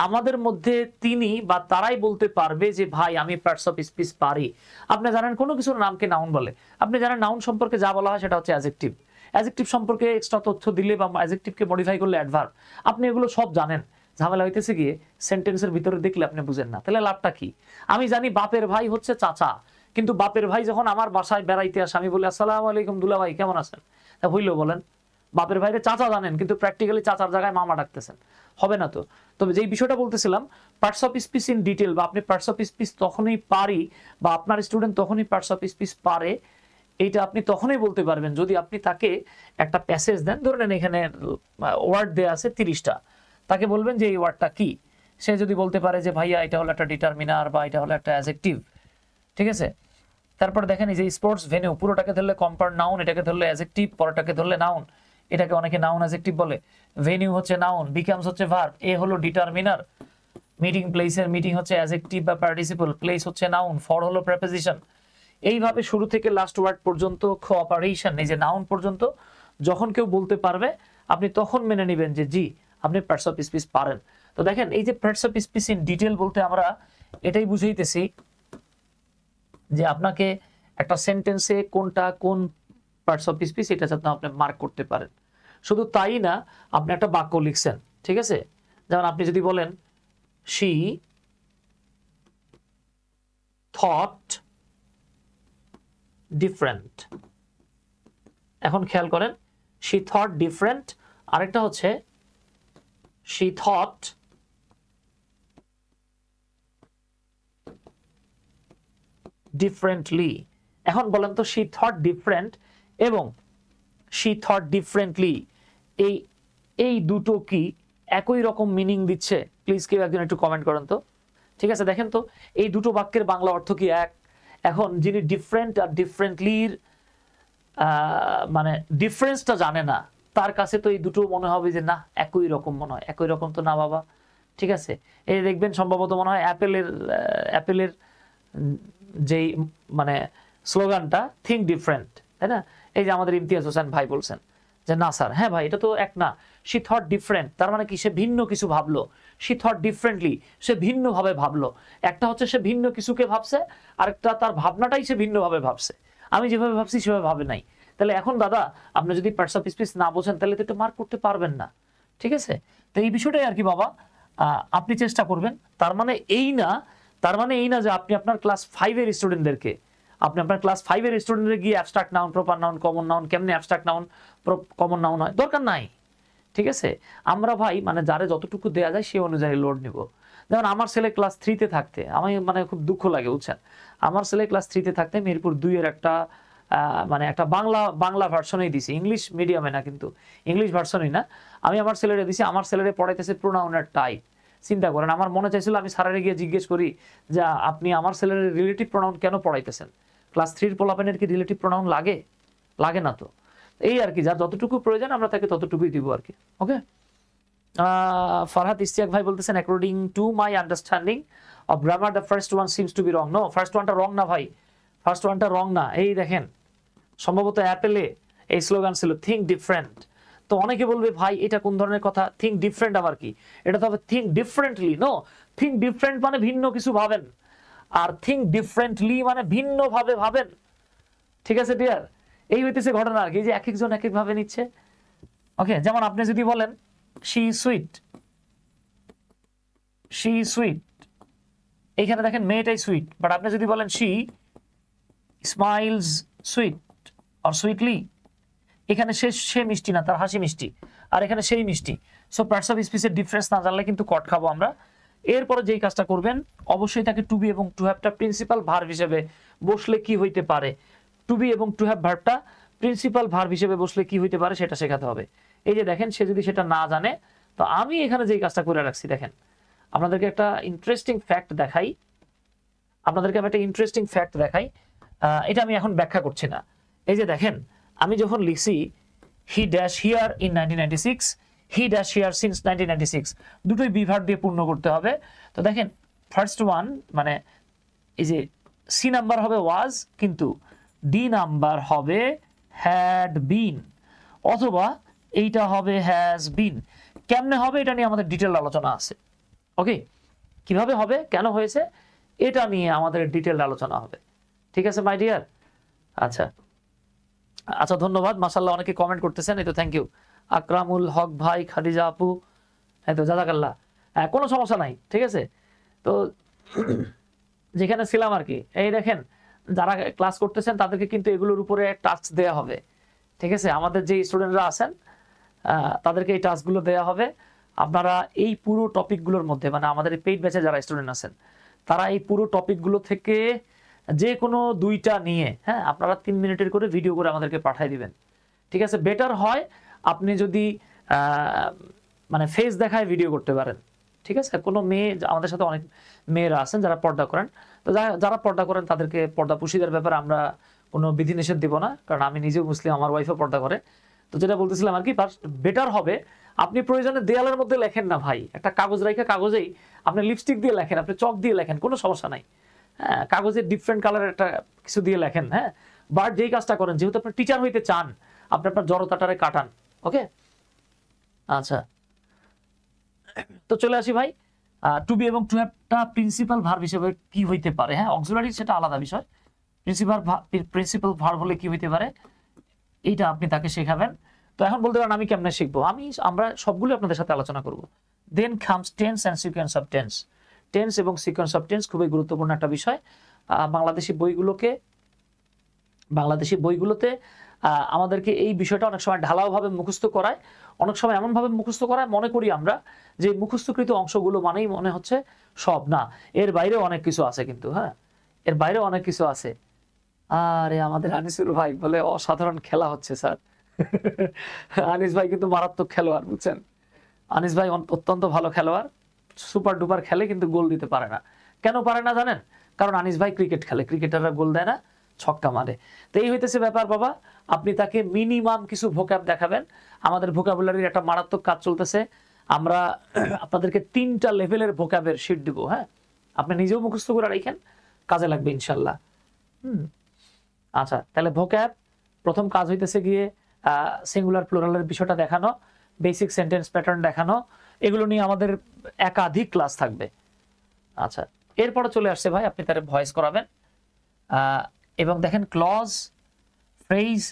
আমাদের মধ্যে তিনি বা তারাই বলতে পারবে যে ভাই আমি পার্টস অফ স্পিচ পারি। আপনি জানেন কোনো কিছুর নামকে নাউন বলে, আপনি জানেন নাউন সম্পর্কে যা বলা হয় সেটা হচ্ছে অ্যাডজেক্টিভ, অ্যাডজেক্টিভ সম্পর্কে এক্সট্রা তথ্য দিলে বা অ্যাডজেক্টিভকে মডিফাই করলে অ্যাডভার্ব, আপনি এগুলো সব জানেন। ঝামেলা হইতেছে গিয়ে সেন্টেন্সের ভিতরে দেখলে আপনি বুঝেন না, তাহলে লাভটা কি? আমি জানি বাপের ভাই হচ্ছে চাচা, কিন্তু বাপের ভাই যখন আমার বাসায় বেড়াইতে আসে আমি বলি আসসালামু আলাইকুম দুলা ভাই কেমন আছেন, তা হইলেও বলেন বাপের ভাইরে চাচা জানেন কিন্তু প্র্যাকটিক্যালি চাচার জায়গায় মামা ডাকতেছেন, হবে না তো। তবে যেই বিষয়টা বলতেছিলাম parts of speech in detail, বা আপনি পার্টস অফ স্পিচ তখনই পারি বা আপনার স্টুডেন্ট তখনই পার্টস অফ স্পিচ পারে, এইটা আপনি তখনই বলতে পারবেন যদি আপনি তাকে একটা প্যাসেজ দেন। ধরে নেন এখানে ওয়ার্ড দেয়া আছে 30টা, তাকে বলবেন যে এই ওয়ার্ডটা কি। সে যদি বলতে পারে যে ভাইয়া এটা হলো একটা ডিটারমিনার বা এটা হলো একটা অ্যাডজেক্টিভ, ঠিক আছে। তারপর দেখেন এই যে স্পোর্টস ভেন্যু, পুরোটাকে ধরলে কম্পাউন্ড নাউন, এটাকে ধরলে অ্যাডজেক্টিভ, পরেরটাকে ধরলে নাউন, এটাকে অনেকে নাউন অ্যাডজেক্টিভ বলে। ভেন্যু হচ্ছে নাউন, বিকামস হচ্ছে ভার্ব, এ হলো ডিটারমিনার, মিটিং প্লেসের মিটিং হচ্ছে অ্যাডজেক্টিভ বা পার্টিসিপল, প্লেস হচ্ছে নাউন, ফর হলো প্রিপোজিশন। এইভাবে শুরু থেকে লাস্ট ওয়ার্ড পর্যন্ত কোঅপারেশন, এই যে নাউন পর্যন্ত যখন কেউ বলতে পারবে আপনি তখন মেনে নেবেন যে জি আপনি পার্টস অফ স্পিচ পারেন। তো দেখেন এই যে parts of speech in detail বলতে আমরা এটাই বুঝাইতেছি যে আপনাকে একটা সেন্টেন্সে কোনটা কোন পার্টস অফ স্পিচ এটা যাতে আপনি মার্ক করতে পারেন। শুধু তাই না, আপনি একটা বাক্য লিখছেন, ঠিক আছে, যেমন আপনি যদি বলেন she thought different, এখন খেয়াল করেন she thought different, আরেকটা হচ্ছে she thought differently। এখন বলেন তো she thought different এবং she thought differently এই দুটো কি একই রকম মিনিং দিচ্ছে? প্লিজ কেউ একজন একটু কমেন্ট করেন তো। ঠিক আছে, দেখেন তো এই দুটো বাক্যের বাংলা অর্থ কি এক? এখন যিনি ডিফারেন্ট আর ডিফারেন্টলির মানে ডিফারেন্সটা জানে না, তার কাছে তো এই দুটো মনে হবে যে না একই রকম মনে হয়। একই রকম তো না বাবা, ঠিক আছে। এই দেখবেন সম্ভবত মনে হয় অ্যাপেলের যেই মানে স্লোগানটা থিঙ্ক ডিফারেন্ট, তাই না? এই যে আমাদের ইমতিয়াজ হোসেন ভাই বলছেন যে না স্যার, হ্যাঁ ভাই এটা তো এক না, she thought different, তার মানে কি সে ভিন্ন কিছু ভাবলো। she thought differently, সে ভিন্নভাবে ভাবলো। একটা হচ্ছে সে ভিন্ন কিছুকে ভাবছে, আরেকটা তার ভাবনাটাই সে ভিন্নভাবে ভাবছে। আমি যেভাবে ভাবছি সেভাবে ভাবে নাই। তাহলে এখন দাদা আপনি যদি পার্টস অফ স্পিচ না বোঝেন তাহলে তো এটা মার্ক করতে পারবেন না, ঠিক আছে। তো এই বিষয়টাই আর কি বাবা আপনি চেষ্টা করবেন। তার মানে এই না যে আপনি আপনার ক্লাস 5-এর স্টুডেন্টদেরকে আপনার ক্লাস 5-এর স্টুডেন্টদের গিয়ে abstract noun, proper noun, common noun, কেমনে অ্যাবস্ট্রাক্ট নাউন কমন নাউন হয় দরকার নাই, ঠিক আছে। আমরা ভাই মানে যারে যতটুকু দেয়া যায় সে অনুযায়ী লোড নিব। যেমন আমার ছেলে ক্লাস 3-তে থাকতে আমি মানে খুব দুঃখ লাগে বুঝছেন, আমার ছেলে ক্লাস 3-তে থাকতে মিরপুর 2-এর একটা মানে একটা বাংলা ভার্সনেই দিছি, ইংলিশ মিডিয়ামে না, কিন্তু ইংলিশ ভার্সনই না, আমি আমার ছেলেরে দিছি। আমার ছেলেরে পড়াইতেছে প্রোনাউনের টাইপ। চিন্তা করেন, আমার মনে চাইছিল আমি স্যারের গিয়ে জিজ্ঞেস করি যে আপনি আমার ছেলের রিলেটিভ প্রোনাউন কেন পড়াইতেছেন? ক্লাস 3-র পোলাপেনের কি রিলেটিভ প্রোনাউন লাগে না তো। এই আর কি, যার যতটুকু প্রয়োজন আমরা তাকে ততটুকুই দিব আর কি। ওকে, ফারহাত ইস্তিয়াক ভাই বলতেছেন according to my understanding of grammar the first one seems to be wrong. No, first ওয়ানটা রং না ভাই, ফার্স্ট ওয়ানটা রং না। এই দেখেন সম্ভবত অ্যাপেলে এই স্লোগান ছিল থিঙ্ক ডিফারেন্ট। তো তো অনেকে বলবে ভাই এটা কোন ধরনের কথা, থিঙ্ক ডিফারেন্ট আবার কি? এটা তো হবে think differently. No, think different মানে ভিন্ন কিছু ভাবেন, আর থিঙ্ক ডিফারেন্টলি মানে ভিন্ন ভাবে ভাবেন। ঠিক আছে ডিয়ার, এই হইতেছে ঘটনা আর কি, যে এক একজন এক এক ভাবে নিচ্ছে। ওকে, যেমন আপনি যদি বলেন শি সুইট, শি সুইট, এইখানে দেখেন মেয়েটাই সুইট, বাট আপনি যদি বলেন she smiles sweet or sweetly, এখানে সে মিষ্টি না, তার হাসি মিষ্টি, আর এখানে সেই মিষ্টি। সো পার্টস অফ স্পিচের ডিফারেন্স না জানলে কিন্তু কট খাবো আমরা। এরপরে যেই কাজটা করবেন, অবশ্যই তাকে টু বি এবং টু হ্যাভটা প্রিন্সিপাল ভার্ব হিসেবে বসলে কি হইতে পারে, টু বি এবং টু হ্যাভ ভার্বটা প্রিন্সিপাল ভার্ব হিসেবে বসলে কি হইতে পারে সেটা শেখাতে হবে। এই যে দেখেন, সে যদি সেটা না জানে, তো আমি এখানে যেই কাজটা করে রাখছি, দেখেন আপনাদেরকে একটা ইন্টারেস্টিং ফ্যাক্ট দেখাই, এটা আমি এখন ব্যাখ্যা করছি না। এই যে দেখেন, আমি যখন লিখছি he dash here in 1996, he dash here since 1996, দুটোই বি ভার্ব দিয়ে পূর্ণ করতে হবে। তো দেখেন ফার্স্ট ওয়ান মানে এই যে সি নাম্বার হবে ওয়াজ, কিন্তু ডি নাম্বার হবে হ্যাড বিন, অথবা এইটা হবে হ্যাজ বিন। কেমনে হবে এটা নিয়ে আমাদের ডিটেল আলোচনা আছে। ওকে, কিভাবে হবে, কেন হয়েছে, এটা নিয়ে আমাদের ডিটেল আলোচনা হবে। ঠিক আছে মাই ডিয়ার? আচ্ছা আচ্ছা, ধন্যবাদ, মাশাআল্লাহ অনেকে কমেন্ট করতেছেন, এই তো থ্যাংক ইউ। আকরামুল হক ভাই, খাদিজা আপু, এই তো জাযাকাল্লাহ, কোনো সমস্যা নাই। ঠিক আছে, তো যেখানে ছিলাম আর কি, এই দেখেন যারা ক্লাস করতেছেন তাদেরকে কিন্তু এগুলোর উপরে টাস্ক দেয়া হবে। ঠিক আছে, আমাদের যে স্টুডেন্টরা আছেন তাদেরকে এই টাস্কগুলো দেয়া হবে। আপনারা এই পুরো টপিকগুলোর মধ্যে, মানে আমাদের এই পেইড ব্যাচে যারা স্টুডেন্ট আছেন, তারা এই পুরো টপিকগুলো থেকে যে কোনো দুইটা নিয়ে, হ্যাঁ, আপনারা 3 মিনিটের করে ভিডিও করে আমাদেরকে পাঠিয়ে দিবেন। ঠিক আছে, বেটার হয় আপনি যদি মানে ফেস দেখায় ভিডিও করতে পারেন। ঠিক আছে, কোনো মেয়ে, আমাদের সাথে অনেক মেয়েরা আছেন যারা পর্দা করেন, তো যারা পর্দা করেন তাদেরকে পর্দা পুশিদের ব্যাপারে আমরা কোনো বিধিনিষেধ দিব না, কারণ আমি নিজেও মুসলিম, আমার ওয়াইফও পর্দা করে। তো যেটা বলতেছিলাম আর কি, বেটার হবে আপনি প্রয়োজনে দেয়ালের মধ্যে লেখেন না ভাই, একটা কাগজ রাখা, কাগজেই আপনি লিপস্টিক দিয়ে লেখেন, আপনি চক দিয়ে লেখেন, কোনো সমস্যা নাই। হ্যাঁ, কাগজে ডিফারেন্ট কালারের একটা কিছু দিয়ে লেখেন। হ্যাঁ, বাট যেই কাজটা করেন, যেহেতু আপনি টিচার হইতে চান, আপনি আপনার জড়তাটারে কাটান। ওকে, আচ্ছা, তো চলে আসি ভাই, টু বি এবং টু হ্যাভটা প্রিন্সিপাল ভার্ব হিসেবে কি হইতে পারে। হ্যাঁ, অক্সিলারি সেটা আলাদা বিষয়, প্রিন্সিপাল ভার্ব হলে কি হইতে পারে এইটা আপনি তাকে শেখাবেন। তো এখন বলতে পারেন আমি কেমনে শিখবো, আমরা সবগুলো আপনাদের সাথে আলোচনা করব। Then comes tense and sequence of tense. Tense এবং সিকোয়েন্স অফ টেন্স খুবই গুরুত্বপূর্ণ একটা বিষয়। বাংলাদেশি বইগুলোতে আমাদেরকে এই বিষয়টা অনেক সময় ঢালাওভাবে মুখস্থ করায়, অনেক সময় এমনভাবে মুখস্থ করায় মনে করি আমরা যে মুখস্থকৃত অংশগুলো মানেই মনে হচ্ছে সব, না, এর বাইরেও অনেক কিছু আছে কিন্তু। হ্যাঁ, এর বাইরেও অনেক কিছু আছে। আরে আমাদের আনিসুর ভাই বলে অসাধারণ খেলা হচ্ছে স্যার। আনিস ভাই কিন্তু মারাত্মক খেলোয়াড়, বুঝছেন? আনিস ভাই অত্যন্ত ভালো খেলোয়াড়, সুপার ডুপার খেলে, কিন্তু গোল দিতে পারে না। কেন পারে না জানেন? কারণ আনিস ভাই ক্রিকেট খেলে, ক্রিকেটাররা গোল দেয় না, ছক্কা মারে। তো এই হইতেছে ব্যাপার বাবা, আপনি তাকে মিনিমাম কিছু ভোকাব দেখাবেন। আমাদের ভোকাবুলারির একটা মারাত্মক কাজ চলতেছে, আমরা আপনাদেরকে 3টা লেভেলের ভোকাবের শিট দিব। হ্যাঁ, আপনি নিজেও মুখস্থ করে রাখেন, কাজে লাগবে ইনশাল্লাহ। আচ্ছা, তাহলে ভোকাব প্রথম কাজ হইতেছে গিয়ে সিঙ্গুলার প্লুরালের বিষয়টা দেখানো, বেসিক সেন্টেন্স প্যাটার্ন দেখানো, এগুলো নিয়ে আমাদের একাধিক ক্লাস থাকবে। আচ্ছা, এরপরে চলে আসছে ভাই, আপনি তার ভয়েস করাবেন, এবং দেখেন ক্লজ, ফ্রেজ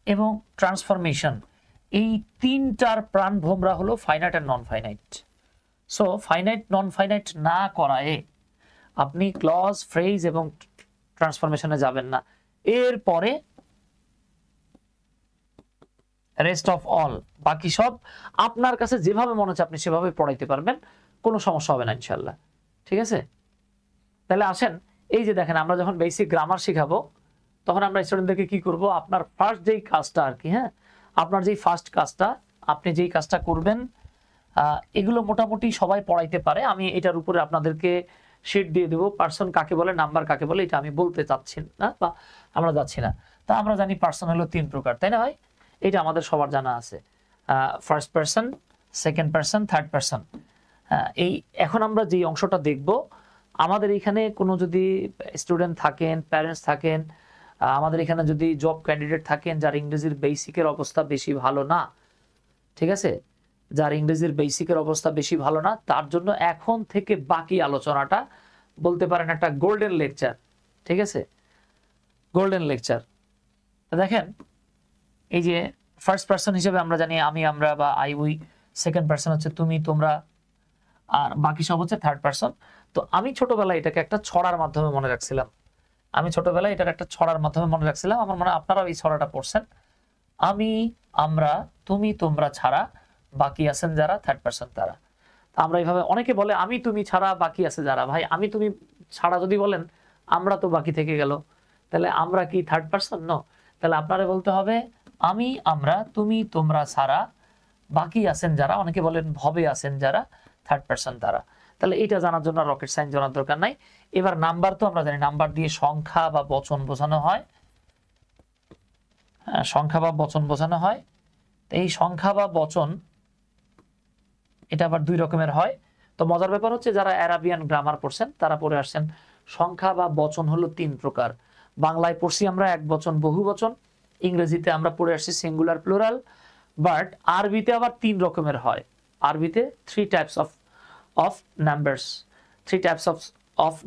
এবং ট্রান্সফরমেশন, এই 3টার প্রাণভোমরা হলো finite and non finite. So finite non finite না করায় আপনি ক্লজ, ফ্রেজ এবং ট্রান্সফরমেশনে যাবেন না। এরপরে রেস্ট অফ অল, বাকি সব আপনার কাছে যেভাবে মনে হচ্ছে আপনি সেভাবে পড়াইতে পারবেন, কোনো সমস্যা হবে না ইনশাল্লাহ। ঠিক আছে, তাহলে আসেন, এই যে দেখেন আমরা যখন বেসিক গ্রামার শিখাবো তখন আমরা স্টুডেন্টদেরকে কি করব, আপনার ফার্স্ট যেই কাজটা আর কি, হ্যাঁ, আপনার যেই ফার্স্ট কাজটা, আপনি যেই কাজটা করবেন, এগুলো মোটামুটি সবাই পড়াইতে পারে। আমি এটার উপরে আপনাদেরকে শিট দিয়ে দেবো, পার্সন কাকে বলে, নাম্বার কাকে বলে, এটা আমি বলতে চাচ্ছি না বা আমরা যাচ্ছি না। তা আমরা জানি পার্সন হলো 3 প্রকার, তাই না ভাই? এটা আমাদের সবার জানা আছে, first person, second person, third person. এই এখন আমরা যেই অংশটা দেখব, আমাদের এখানে কোনো যদি স্টুডেন্ট থাকেন, প্যারেন্টস থাকেন, আমাদের এখানে যদি জব ক্যান্ডিডেট থাকেন যার ইংরেজির বেসিকের অবস্থা বেশি ভালো না, ঠিক আছে, যার ইংরেজির বেসিকের অবস্থা বেশি ভালো না, তার জন্য এখন থেকে বাকি আলোচনাটা বলতে পারেন একটা গোল্ডেন লেকচার। ঠিক আছে, গোল্ডেন লেকচার। দেখেন এই যে ফার্স্ট পারসন হিসেবে আমরা জানি আমি, আমরা বা আই, উই। সেকেন্ড পারসন হচ্ছে তুমি, তোমরা, আর বাকি সব হচ্ছে থার্ড পারসন। তো আমি ছোটবেলায় এটাকে একটা ছড়ার মাধ্যমে মনে রাখছিলাম। আমার মনে হয় আপনারাও এই ছড়াটা পড়ছেন। আমি, আমরা, তুমি, তোমরা ছাড়া বাকি আছেন যারা, থার্ড পারসন তারা। আমরা এইভাবে, অনেকে বলে আমি তুমি ছাড়া বাকি আছে যারা। ভাই আমি তুমি ছাড়া যদি বলেন আমরা তো বাকি থেকে গেল, তাহলে আমরা কি থার্ড পারসন? নো। তাহলে আপনারা বলতে হবে আমি, আমরা, তুমি, তোমরা ছাড়া বাকি আছেন যারা, অনেকে বলেন ভবে আছেন যারা, থার্ড পারসন তারা। তাহলে এটা জানার জন্য রকেট সাইন্স জানার দরকার নাই। এবার নাম্বার তো আমরা জানি, নাম্বার দিয়ে সংখ্যা বা বচন বোঝানো হয়। সংখ্যা বা বচন বোঝানো হয়। তো এই সংখ্যা বা বচন এটা আবার দুই রকমের হয়। তো মজার ব্যাপার হচ্ছে যারা অ্যারাবিয়ান গ্রামার পড়ছেন তারা পড়ে আসছেন সংখ্যা বা বচন হলো তিন প্রকার। বাংলায় পড়ছি আমরা এক বচন, বহু বচন। ইংরেজিতে আমরা পড়ে আসছি সিঙ্গুলার, প্লুরাল। বাট আরবিতে আবার তিন রকমের হয়। আরবিতে থ্রি টাইপস অফ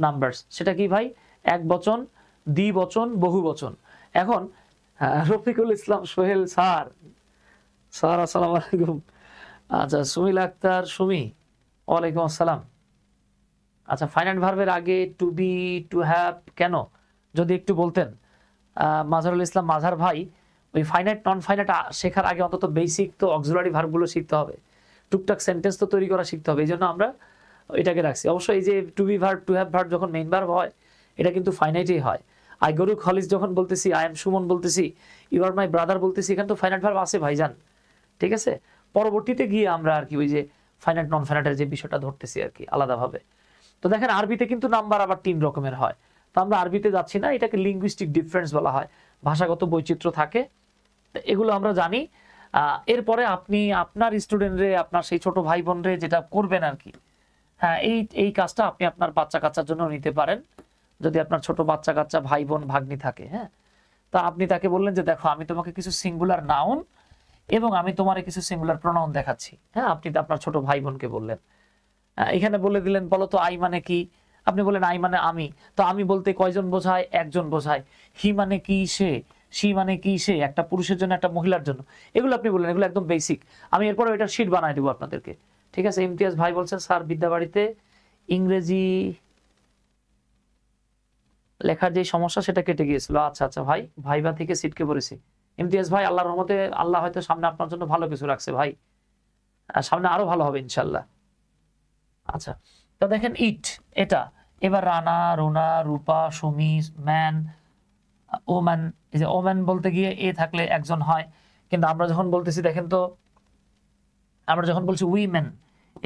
নাম্বারস। সেটা কি ভাই? এক বচন, দ্বিবচন, বহু বচন। এখন রফিকুল ইসলাম সোহেল স্যার আসসালামু আলাইকুম। আচ্ছা, সুমিল আক্তার সুমি, ওয়ালাইকুম আসসালাম। আচ্ছা, ফাইনাইট ভার্বের আগে টু বি, টু হ্যাভ কেন যদি একটু বলতেন। মাজহারুল ইসলাম মাঝার ভাই, ওই ফাইনাইট নন ফাইনাইট শেখার আগে অন্তত বেসিক তো অক্সিলারি ভার্বগুলো শিখতে হবে, টুকটাক সেন্টেন্স তো তৈরি করা শিখতে হবে। এই জন্য আমরা এটাকে রাখছি। অবশ্যই এই যে to be verb, to have verb যখন মেইন ভার্ব হয় এটা কিন্তু ফাইনাইটেই হয়। আই গরু খলিস যখন বলতেছি, আই এম সুমন বলতেছি, ইউ আর মাই ব্রাদার বলতেছি, এখানে তো ফাইনাইট ভার্ব আছে ভাইজান। ঠিক আছে, পরবর্তীতে গিয়ে আমরা আর কি ওই যে ফাইনাইট নন ফাইনাইটের যে বিষয়টা ধরতেছি আর কি আলাদাভাবে। তো দেখেন আরবিতে কিন্তু নাম্বার আবার তিন রকমের হয়। তো আমরা আরবিতে যাচ্ছি না, এটাকে লিঙ্গুইস্টিক ডিফারেন্স বলা হয়, ভাষাগত বৈচিত্র্য থাকে, এগুলো আমরা জানি। এরপরে আপনি আপনার স্টুডেন্টরে, আপনার সেই ছোট ভাই বোনরে যেটা করবেন আর কি, হ্যাঁ এই কাজটা আপনি আপনার বাচ্চা কাচ্চার জন্য নিতে পারেন। যদি আপনার ছোট বাচ্চা কাচ্চা ভাই বোন ভাগ্নি থাকে, হ্যাঁ, তা আপনি তাকে বললেন যে দেখো আমি তোমাকে কিছু সিঙ্গুলার নাউন এবং আমি তোমারে কিছু সিঙ্গুলার প্রোনাউন দেখাচ্ছি। হ্যাঁ, আপনি আপনার ছোট ভাই বোনকে বললেন, এখানে বলে দিলেন বলো তো আই মানে কি। আপনি বলেন আই মানে আমি। তো আমি বলতে কয়জন বোঝায়? একজন বোঝায়। হি মানে কি? সে। সি মানে কি? সে। একটা পুরুষের জন্য, একটা মহিলার জন্য। এগুলো আপনি বললেন, এগুলো একদম বেসিক। আমি এরপরে এটা শিট বানাই দেবো আপনাদেরকে। ঠিক আছে। ইমতিয়াজ ভাই বলছেন স্যার বিদ্যাবাড়িতে ইংরেজি লেখার যে সমস্যা সেটা কেটে গিয়েছিল। আচ্ছা আচ্ছা ভাই, ভাইবা থেকে সিটকে পড়েছি। ইমতিয়াজ ভাই, আল্লাহর রহমতে আল্লাহ হয়তো সামনে আপনার জন্য ভালো কিছু রাখছে ভাই, সামনে আরো ভালো হবে ইনশাল্লাহ। আচ্ছা, তো দেখেন ইট, এটা। এবার রানা, রোনা, রূপা, সুমি, ম্যান, ওম্যান। এই যে ওম্যান বলতে গিয়ে এ থাকলে একজন হয়, কিন্তু আমরা যখন বলতেছি দেখেন তো, আমরা যখন বলছি উইমেন,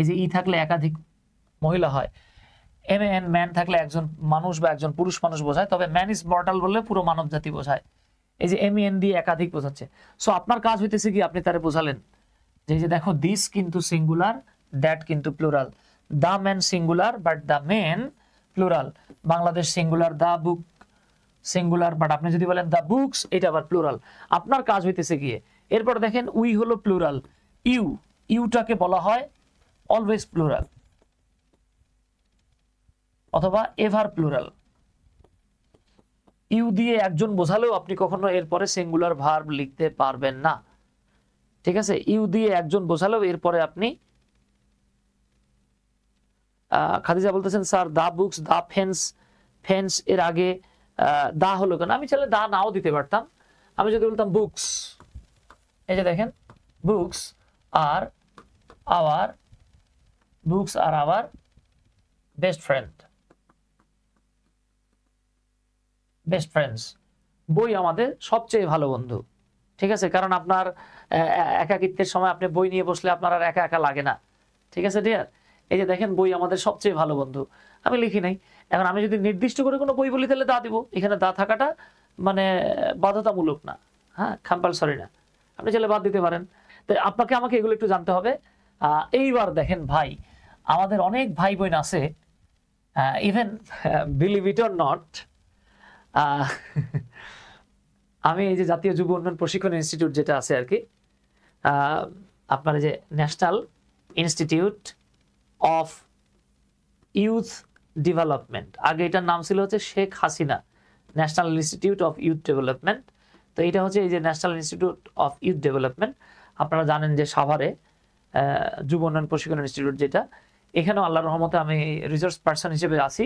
এই যে ই থাকলে একাধিক মহিলা হয়। এমএন, ম্যান থাকলে একজন মানুষ বা একজন পুরুষ মানুষ বোঝায়। তবে ম্যান ইজ মর্টাল বললে পুরো মানব জাতি বোঝায়। এই যে এমএন দিয়ে একাধিক বোঝাচ্ছে। সো আপনার কাজ হইতেছে কি, আপনি তারে বোঝালেন যে দেখো দিস কিন্তু সিঙ্গুলার, দ্যাট কিন্তু plural. The man singular but the men plural. Bangladesh singular, the book singular, but আপনি যদি বলেন দা বুকস, এটা আবার প্লুরাল। আপনার কাজ হইতেছে গিয়ে, এরপর দেখেন উই হলো প্লুরাল। ইউটাকে বলা হয় অলওয়েজ প্লুরাল অথবা এভার প্লুরাল। ইউ দিয়ে একজন বোঝালেও আপনি কখনো এরপরে সিঙ্গুলার ভার্ব লিখতে পারবেন না। ঠিক আছে, ইউ দিয়ে একজন বোঝালেও এরপরে আপনি, খাদিজা বলতেছেন স্যার দা বুকস, দা ফেন্স এর আগে দা হলো কেন? আমি চাইলে দা নাও দিতে পারতাম। আমি যদি বলতাম বুকস, এই যে দেখেন books are our best friends, বই আমাদের সবচেয়ে ভালো বন্ধু। ঠিক আছে, কারণ আপনার একাকিত্বের সময় আপনি বই নিয়ে বসলে আপনার আর একা একা লাগে না। ঠিক আছে ডিয়ার, এই যে দেখেন বই আমাদের সবচেয়ে ভালো বন্ধু, আমি লিখি নাই। এখন আমি যদি নির্দিষ্ট করে কোনো বই বলি তাহলে দা দিব। এখানে দা থাকাটা মানে বাধ্যতামূলক না, হ্যাঁ, কম্পালসরি না, আপনি চাইলে বাদ দিতে পারেন। তো আপনাকে আমাকে এগুলো একটু জানতে হবে। এইবার দেখেন ভাই, আমাদের অনেক ভাই বোন আছে, even believe it or not, আমি এই যে জাতীয় যুব উন্নয়ন প্রশিক্ষণ ইনস্টিটিউট যেটা আছে আর কি, আপনার যে national institute of youth development, আগে এটার নাম ছিল হচ্ছে Sheikh Hasina national institute of youth development. তো এটা হচ্ছে এই যে national institute of youth development, আপনারা জানেন যে সাভারে যুব উন্নয়ন প্রশিক্ষণ ইনস্টিটিউট যেটা, এখানেও আল্লাহর রহমতে আমি রিসোর্স পার্সন হিসেবে আছি।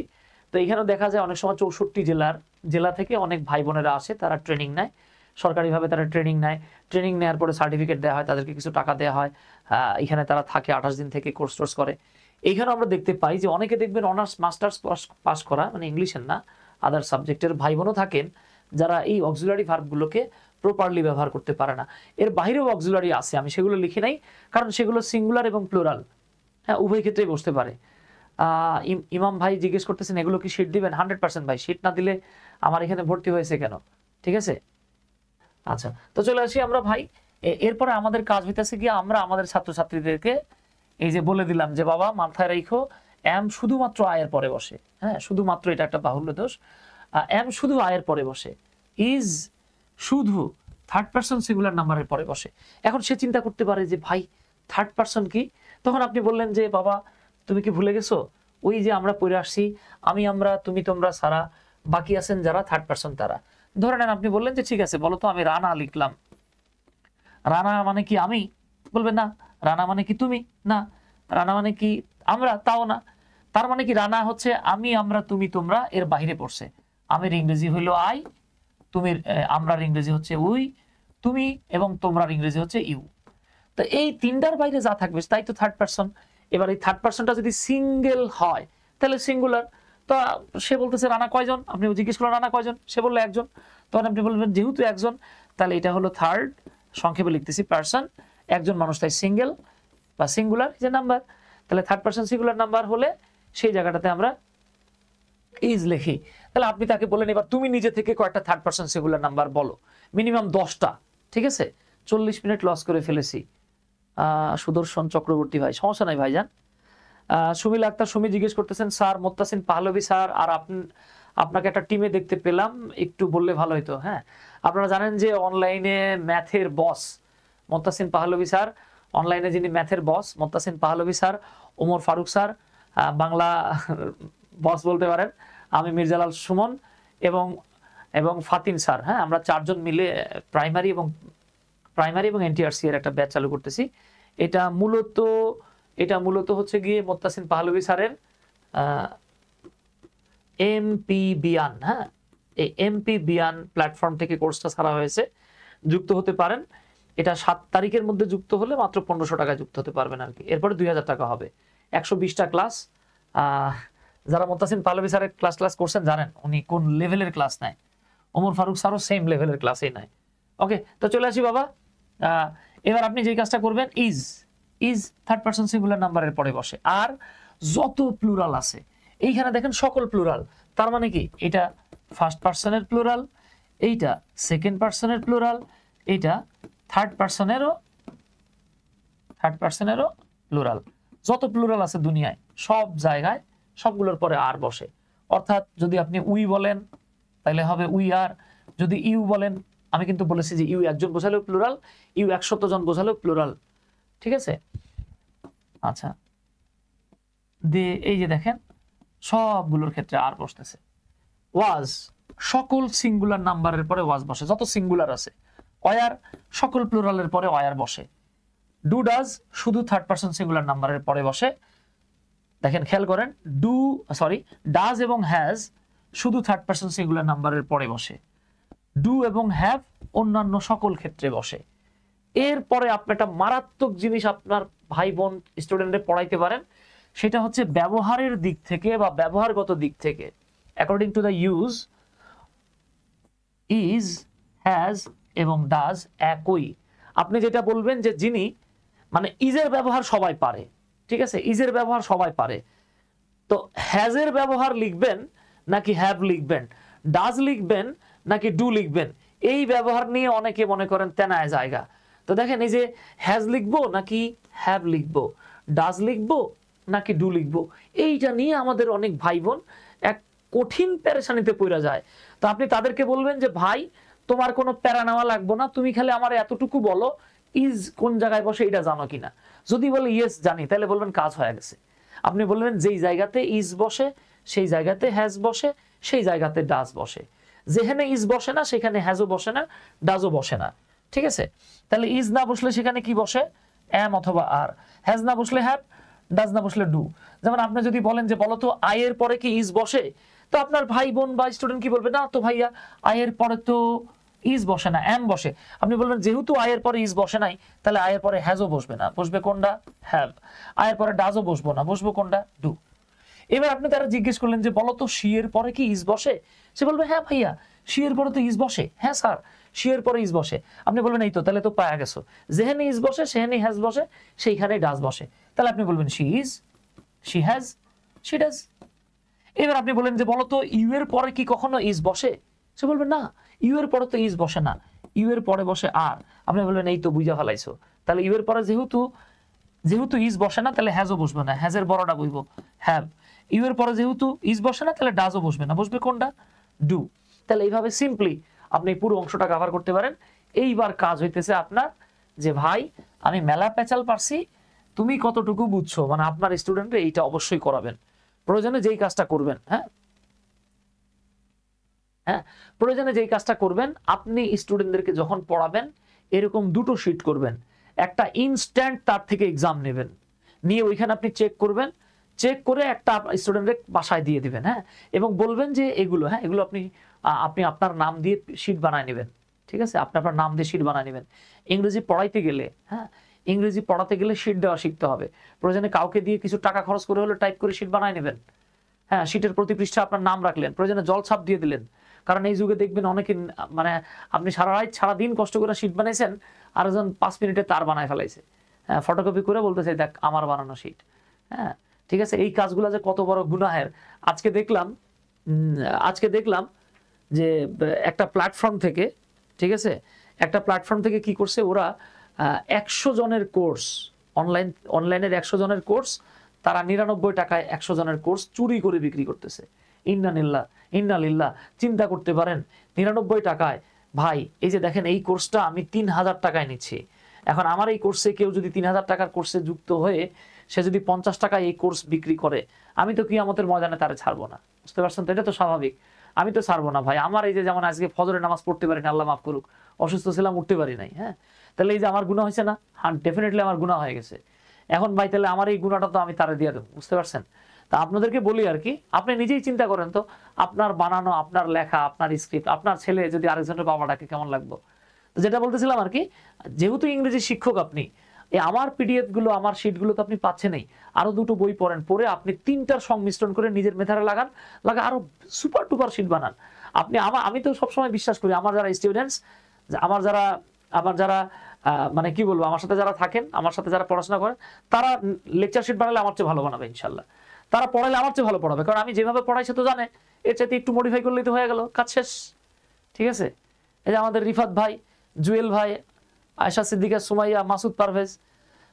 তো এখানেও দেখা যায় অনেক সময় 64 জেলা থেকে অনেক ভাই বোনেরা আসে, তারা ট্রেনিং নেয়, সরকারিভাবে তারা ট্রেনিং নেয়। ট্রেনিং নেওয়ার পরে সার্টিফিকেট দেওয়া হয়, তাদেরকে কিছু টাকা দেওয়া হয়, এখানে তারা থাকে 28 দিন থেকে কোর্স টোর্স করে। এইখানে আমরা দেখতে পাই যে অনেকে দেখবেন অনার্স মাস্টার্স পাস করা, মানে ইংলিশের না আদার সাবজেক্টের ভাই বোনও থাকেন যারা এই অক্সিলারি ভার্বগুলোকে প্রপারলি ব্যবহার করতে পারে না। এর বাইরেও অক্সিলারি আছে, আমি সেগুলো লিখি নাই কারণ সেগুলো সিঙ্গুলার এবং প্লুরাল, হ্যাঁ উভয় ক্ষেত্রেই বসতে পারে। ইমাম ভাই জিজ্ঞেস করতেছেন এগুলো কি শীট দিবেন? 100% ভাই, শীট না দিলে আমার এখানে ভর্তি হয়েছে কেন? ঠিক আছে, আচ্ছা তো চলে আসি আমরা ভাই। এরপরে আমাদের কাজ হইতেছে কি, আমরা আমাদের ছাত্রছাত্রীদেরকে এই যে বলে দিলাম যে বাবা মাথায় রাখো এম শুধুমাত্র আয়ের পরে বসে, হ্যাঁ শুধুমাত্র, এটা একটা বাহুল্য দোষ, এম শুধু আয়ের পরে বসে, ইজ শুধু থার্ড পারসন সিঙ্গুলার নাম্বারের পরে বসে। এখন সে চিন্তা করতে পারে যে ভাই থার্ড পারসন কি? তখন আপনি বললেন যে বাবা তুমি কি ভুলে গেছো ওই যে আমরা পড়ে আসছি আমি, আমরা, তুমি, তোমরা ছাড়া বাকি আছেন যারা থার্ড পারসন তারা। ধরে নেন আপনি বললেন যে ঠিক আছে বলো তো আমি রানা লিখলাম, রানা মানে কি আমি? বলবেন না। রানা মানে কি তুমি? না। রানা মানে কি আমরা? তাও না। তার মানে কি রানা হচ্ছে আমি, আমরা, তুমি, তোমরা এর বাইরে পড়ছে। আমির ইংরেজি হইলো আই, তুমি, আমরার ইংরেজি হচ্ছে উই, তুমি এবং তোমরার ইংরেজি হচ্ছে ইউ। তো এই তিনটার বাইরে যা থাকবে তাই তো থার্ড পারসন। এবার এই থার্ড পারসনটা যদি সিঙ্গেল হয় তাহলে সিঙ্গুলার। তো সে বলতেছে রানা কয়জন, আপনি জিজ্ঞেস করলেন রানা কয়জন, সে বললো একজন, তখন আপনি বলবেন যেহেতু একজন তাহলে এটা হলো থার্ড, সংক্ষেপে লিখতেছি পারসন, একজন মানুষ তাই সিঙ্গেল বা সিঙ্গুলার যে নাম্বার। তাহলে থার্ড পারসন সিঙ্গুলার নাম্বার হলে সেই জায়গাটাতে আমরা ইজ লিখি। তাহলে আপনি তাকে বলেন এবার তুমি নিজে থেকে কয়েকটা থার্ড পারসন সিঙ্গুলার নাম্বার বলো, মিনিমাম 10টা। ঠিক আছে, 40 মিনিট লস করে ফেলেছি। সুদর্শন চক্রবর্তী ভাই, সমস্যা নাই ভাইজান। সুমিল আক্তার সুমি জিজ্ঞেস করতেছেন স্যার মোত্তাসিন পাহলভী স্যার আর আপনাকে একটা টিমে দেখতে পেলাম, একটু বললে ভালো হতো। হ্যাঁ আপনারা জানেন যে অনলাইনে ম্যাথের বস মোত্তাসিন পাহলভী স্যার, অনলাইনে যিনি ম্যাথের বস মোত্তাসিন পাহলভী স্যার, ওমর ফারুক স্যার বাংলা বস বলতে পারেন, আমি মির্জালাল সুমন এবং ফাতিন স্যার, হ্যাঁ আমরা 4 জন মিলে প্রাইমারি এবং এনটিআরসি এর একটা ব্যাচ চালু করতেছি। এটা মূলত হচ্ছে গিয়ে মোত্তাসিন পাহলভী স্যারের এমপি বিয়ান, হ্যাঁ এই এমপি বিয়ান প্ল্যাটফর্ম থেকে কোর্সটা ছাড়া হয়েছে, যুক্ত হতে পারেন। এটা 7 তারিখের মধ্যে যুক্ত হলে মাত্র 1500 টাকায় যুক্ত হতে পারবেন আর কি, এরপরে 2000 টাকা হবে। 120টা ক্লাস। যারা মোত্তাসিন পাহলভী স্যারের ক্লাস করছেন জানেন উনি কোন লেভেলের ক্লাস নেয়, ওমর ফারুক স্যারও সেম লেভেলের ক্লাসেই নেয়। ওকে তো চলে আসি বাবা। এবার আপনি যে কাজটা করবেন ইজ থার্ড পারসন সিঙ্গুলার নাম্বারের পরে বসে, আর যত প্লুরাল আছে এইখানে দেখেন সকল প্লুরাল। তার মানে কি এটা ফার্স্ট পারসনের প্লুরাল, এইটা সেকেন্ড পারসনের প্লুরাল, এইটা থার্ড পারসনেরও প্লুরাল। যত প্লুরাল আছে দুনিয়ায় সব জায়গায় সবগুলোর পরে আর বসে। অর্থাৎ যদি আপনি উই বলেন তাহলে হবে উই আর, যদি ইউ বলেন, আমি কিন্তু বলেছি যে ইউ একজন বোঝালেও প্লুরাল, ইউ 100 জন বোঝালেও প্লুরাল। ঠিক আছে, আচ্ছা এই যে দেখেন সবগুলোর ক্ষেত্রে আর বসতেছে। ওয়াজ সকল সিঙ্গুলার নাম্বারের পরে ওয়াজ বসে, যত সিঙ্গুলার আছে। ওয়ার সকল প্লুরালের পরে ওয়ার বসে। ডু ডাজ শুধু থার্ড পারসন সিঙ্গুলার নাম্বারের পরে বসে। দেখেন খেয়াল করেন, ডাজ এবং হ্যাজ শুধু থার্ড পারসন সিঙ্গুলার নাম্বারের পরে বসে। ডু এবং হ্যাভ অন্যান্য সকল ক্ষেত্রে বসে। এরপরে আপনি একটা মারাত্মক জিনিস আপনার ভাই বোন স্টুডেন্টদের পড়াইতে পারেন, সেটা হচ্ছে ব্যবহারের দিক থেকে বা ব্যবহারগত দিক থেকে। According to the use, is, has এবং ডাজ একই। আপনি যেটা বলবেন যে যিনি, মানে ইজের ব্যবহার সবাই পারে, ঠিক আছে, ইজের ব্যবহার সবাই পারে। তো হ্যাজের ব্যবহার লিখবেন নাকি হ্যাভ লিখবেন, ডাজ লিখবেন নাকি ডু লিখবেন, এই ব্যবহার নিয়ে অনেকে মনে করেন তেনায় জায়গা। তো দেখেন এই যে হ্যাজ লিখবো নাকি হ্যাভ লিখবো, ডাজ লিখবো নাকি ডু লিখবো, এইটা নিয়ে আমাদের অনেক ভাই বোন এক কঠিন পেরেশানিতে পড়ে যায়। তো আপনি তাদেরকে বলবেন যে ভাই তোমার কোনো প্যারা নেওয়া লাগবো না, তুমি খালি আমার এতটুকু বলো ইজ কোন জায়গায় বসে এটা জানো কিনা। যদি বলে ইয়েস জানি, তাহলে বলবেন কাজ হয়ে গেছে। আপনি বলবেন যেই জায়গাতে ইজ বসে সেই জায়গাতে হ্যাজ বসে, সেই জায়গাতে ডাজ বসে। যেখানে ইজ বসে না সেখানে হ্যাজও বসে না, ডাজও বসে না। ঠিক আছে, তাহলে ইজ না বসলে সেখানে কি বসে? এম অথবা আর। হ্যাজ না বসলে হ্যাভ, ডাজ না বসলে ডু। যেমন আপনি যদি বলেন যে বলো তো আয়ের পরে কি ইজ বসে, তো আপনার ভাই বোন বা স্টুডেন্ট কি বলবে? না তো ভাইয়া, আয়ের পরে তো ইজ বসে না, এম বসে। আপনি বলবেন যেহেতু আয়ের পরে ইজ বসে নাই, তাহলে আয়ের পরে হ্যাজও বসবে না, বসবে কোনটা? হ্যাভ। আয়ের পরে ডাজও বসবো না, বসবো কোনটা? ডু। এবার আপনি তারা জিজ্ঞেস করলেন যে বলো তো শি এর পরে কি ইজ বসে? সে বলবে হ্যাঁ ভাইয়া, শি এর পরে তো ইজ বসে। হ্যাঁ স্যার, শি এর পরে ইজ বসে। আপনি বলবেন এই তো, তাহলে তো পায়া গেছো, যেখানে ইজ বসে সেখানে হ্যাজ বসে, সেইখানে ডাজ বসে। তাহলে আপনি বলবেন she is, she has, she does. এবার আপনি বলেন যে বলো তো ইউ এর পরে কি কখনো ইজ বসে? সে বলবে না, ইউ এর পরে তো ইজ বসে না, ইউ এর পরে বসে আর। আপনি বলবেন এই তো বুঝা ফেলাইছো, তাহলে ইউ এর পরে যেহেতু ইজ বসে না, তাহলে হ্যাজও বসবে না, হ্যাজের বড়টা বইব হ্যাভ। ইউ এর পরে যেহেতু ইজ বসে না, তাহলে ডাজও বসবে না, বসবে কোনটা? ডু। তাহলে এইভাবে সিম্পলি আপনি পুরো অংশটা কভার করতে পারেন। এইবার কাজ হইতেছে আপনার যে ভাই আমি মেলা পেঁচাল পারছি, তুমি কতটুকু বুঝছো, মানে আপনার স্টুডেন্টরা এইটা অবশ্যই করাবেন, প্রয়োজনে যেই কাজটা করবেন। হ্যাঁ, প্রয়োজনে যেই কাজটা করবেন, আপনি স্টুডেন্টদেরকে যখন পড়াবেন এরকম দুটো শিট করবেন। একটা ইনস্ট্যান্ট তার থেকে এক্সাম নেবেন, নিয়ে ওইখানে আপনি চেক করবেন, চেক করে একটা স্টুডেন্টকে বাসায় দিয়ে দিবেন। হ্যাঁ, এবং বলবেন যে এগুলো এগুলো আপনি আপনার নাম দিয়ে শিট বানায় নেবেন। ঠিক আছে, আপনি আপনার নাম দিয়ে শিট বানায় নেবেন। ইংরেজি পড়াইতে গেলে, ইংরেজি পড়াতে গেলে শিট দেওয়া শিখতে হবে। প্রয়োজনে কাউকে দিয়ে কিছু টাকা খরচ করে হলে টাইপ করে শিট বানায় নেবেন। হ্যাঁ, শিটের প্রতি পৃষ্ঠা আপনার নাম রাখলেন, প্রয়োজনে জল ছাপ দিয়ে দিলেন। কারণ এই যুগে দেখবেন অনেকে, মানে আপনি সারাদিন কষ্ট করে শিট বানাইছেন, আর একজন 5 মিনিটে তার বানায় ফেলাইছে। হ্যাঁ, ফটোকপি করে বলতেছে দেখ আমার বানানো শিট। হ্যাঁ, ঠিক আছে, এই কাজগুলো যে কত বড় গুনাহের। আজকে দেখলাম যে একটা প্ল্যাটফর্ম থেকে, ঠিক আছে, একটা প্ল্যাটফর্ম থেকে কি করছে ওরা, 100 জনের কোর্স, অনলাইনের 100 জনের কোর্স, তারা 99 টাকায় 100 জনের কোর্স চুরি করে বিক্রি করতেছে। ইন্নালিল্লাহ। চিন্তা করতে পারেন, 99 টাকায়। ভাই এই যে দেখেন, এই কোর্সটা আমি 3000 টাকায় নিচ্ছি। এখন আমার এই কোর্সে কেউ যদি 3000 টাকার কোর্সে যুক্ত হয়ে সে যদি 50 টাকায় এই কোর্স বিক্রি করে, আমি তো কিয়ামতের ময়দানে তারে ছাড়বো না। বুঝতে পারছেন তো? এটা তো স্বাভাবিক, আমি তো ছাড়বো না ভাই। আমার এই যে যেমন আজকে ফজরের নামাজ পড়তে পারি না, আল্লাহ মাফ করুক, অসুস্থ ছিলাম, উঠতে পারি নাই। হ্যাঁ, তাহলে এই যে আমার গুনাহ হয়েছে না? হ্যাঁ, ডেফিনেটলি আমার গুনাহ হয়ে গেছে। এখন ভাই তাহলে আমার এই গুনাহটা তো আমি তারে দিয়ে দেবো। বুঝতে পারছেন? তা আপনাদেরকে বলি আর কি, আপনি নিজেই চিন্তা করেন তো, আপনার বানানো, আপনার লেখা, আপনার স্ক্রিপ্ট, আপনার ছেলে যদি আরেকজনের বাবা ডাকে কেমন লাগবে? তো যেটা বলতেছিলাম আর কি, যেহেতু ইংরেজি শিক্ষক আপনি, এই আমার পিডিএফ গুলো, আমার শিটগুলো তো আপনি পাচ্ছেনই। আরো দুটো বই পড়েন, পড়ে আপনি 3টার সংমিশ্রণ করে নিজের মেধারে লাগান, আরো সুপার টুপার শিট বানান। আমি তো সবসময় বিশ্বাস করি, আমার যারা স্টুডেন্টস, আমার যারা মানে কি বলবো, আমার সাথে যারা থাকেন, আমার সাথে যারা পড়াশোনা করেন, তারা লেকচার শিট বানালে আমার চেয়ে ভালো বানাবে ইনশাল্লাহ। তারা পড়ালে আমার চেয়ে ভালো পড়াবে, কারণ আমি যেভাবে পড়াই সে তো জানে, এর চাইতে একটু মডিফাই করলেই তো হয়ে গেল, কাজ শেষ। ঠিক আছে, এই যে আমাদের রিফাত ভাই, জুয়েল ভাই, আয়শা সিদ্দিকা, সুমাইয়া, মাসুদ পারভেজ,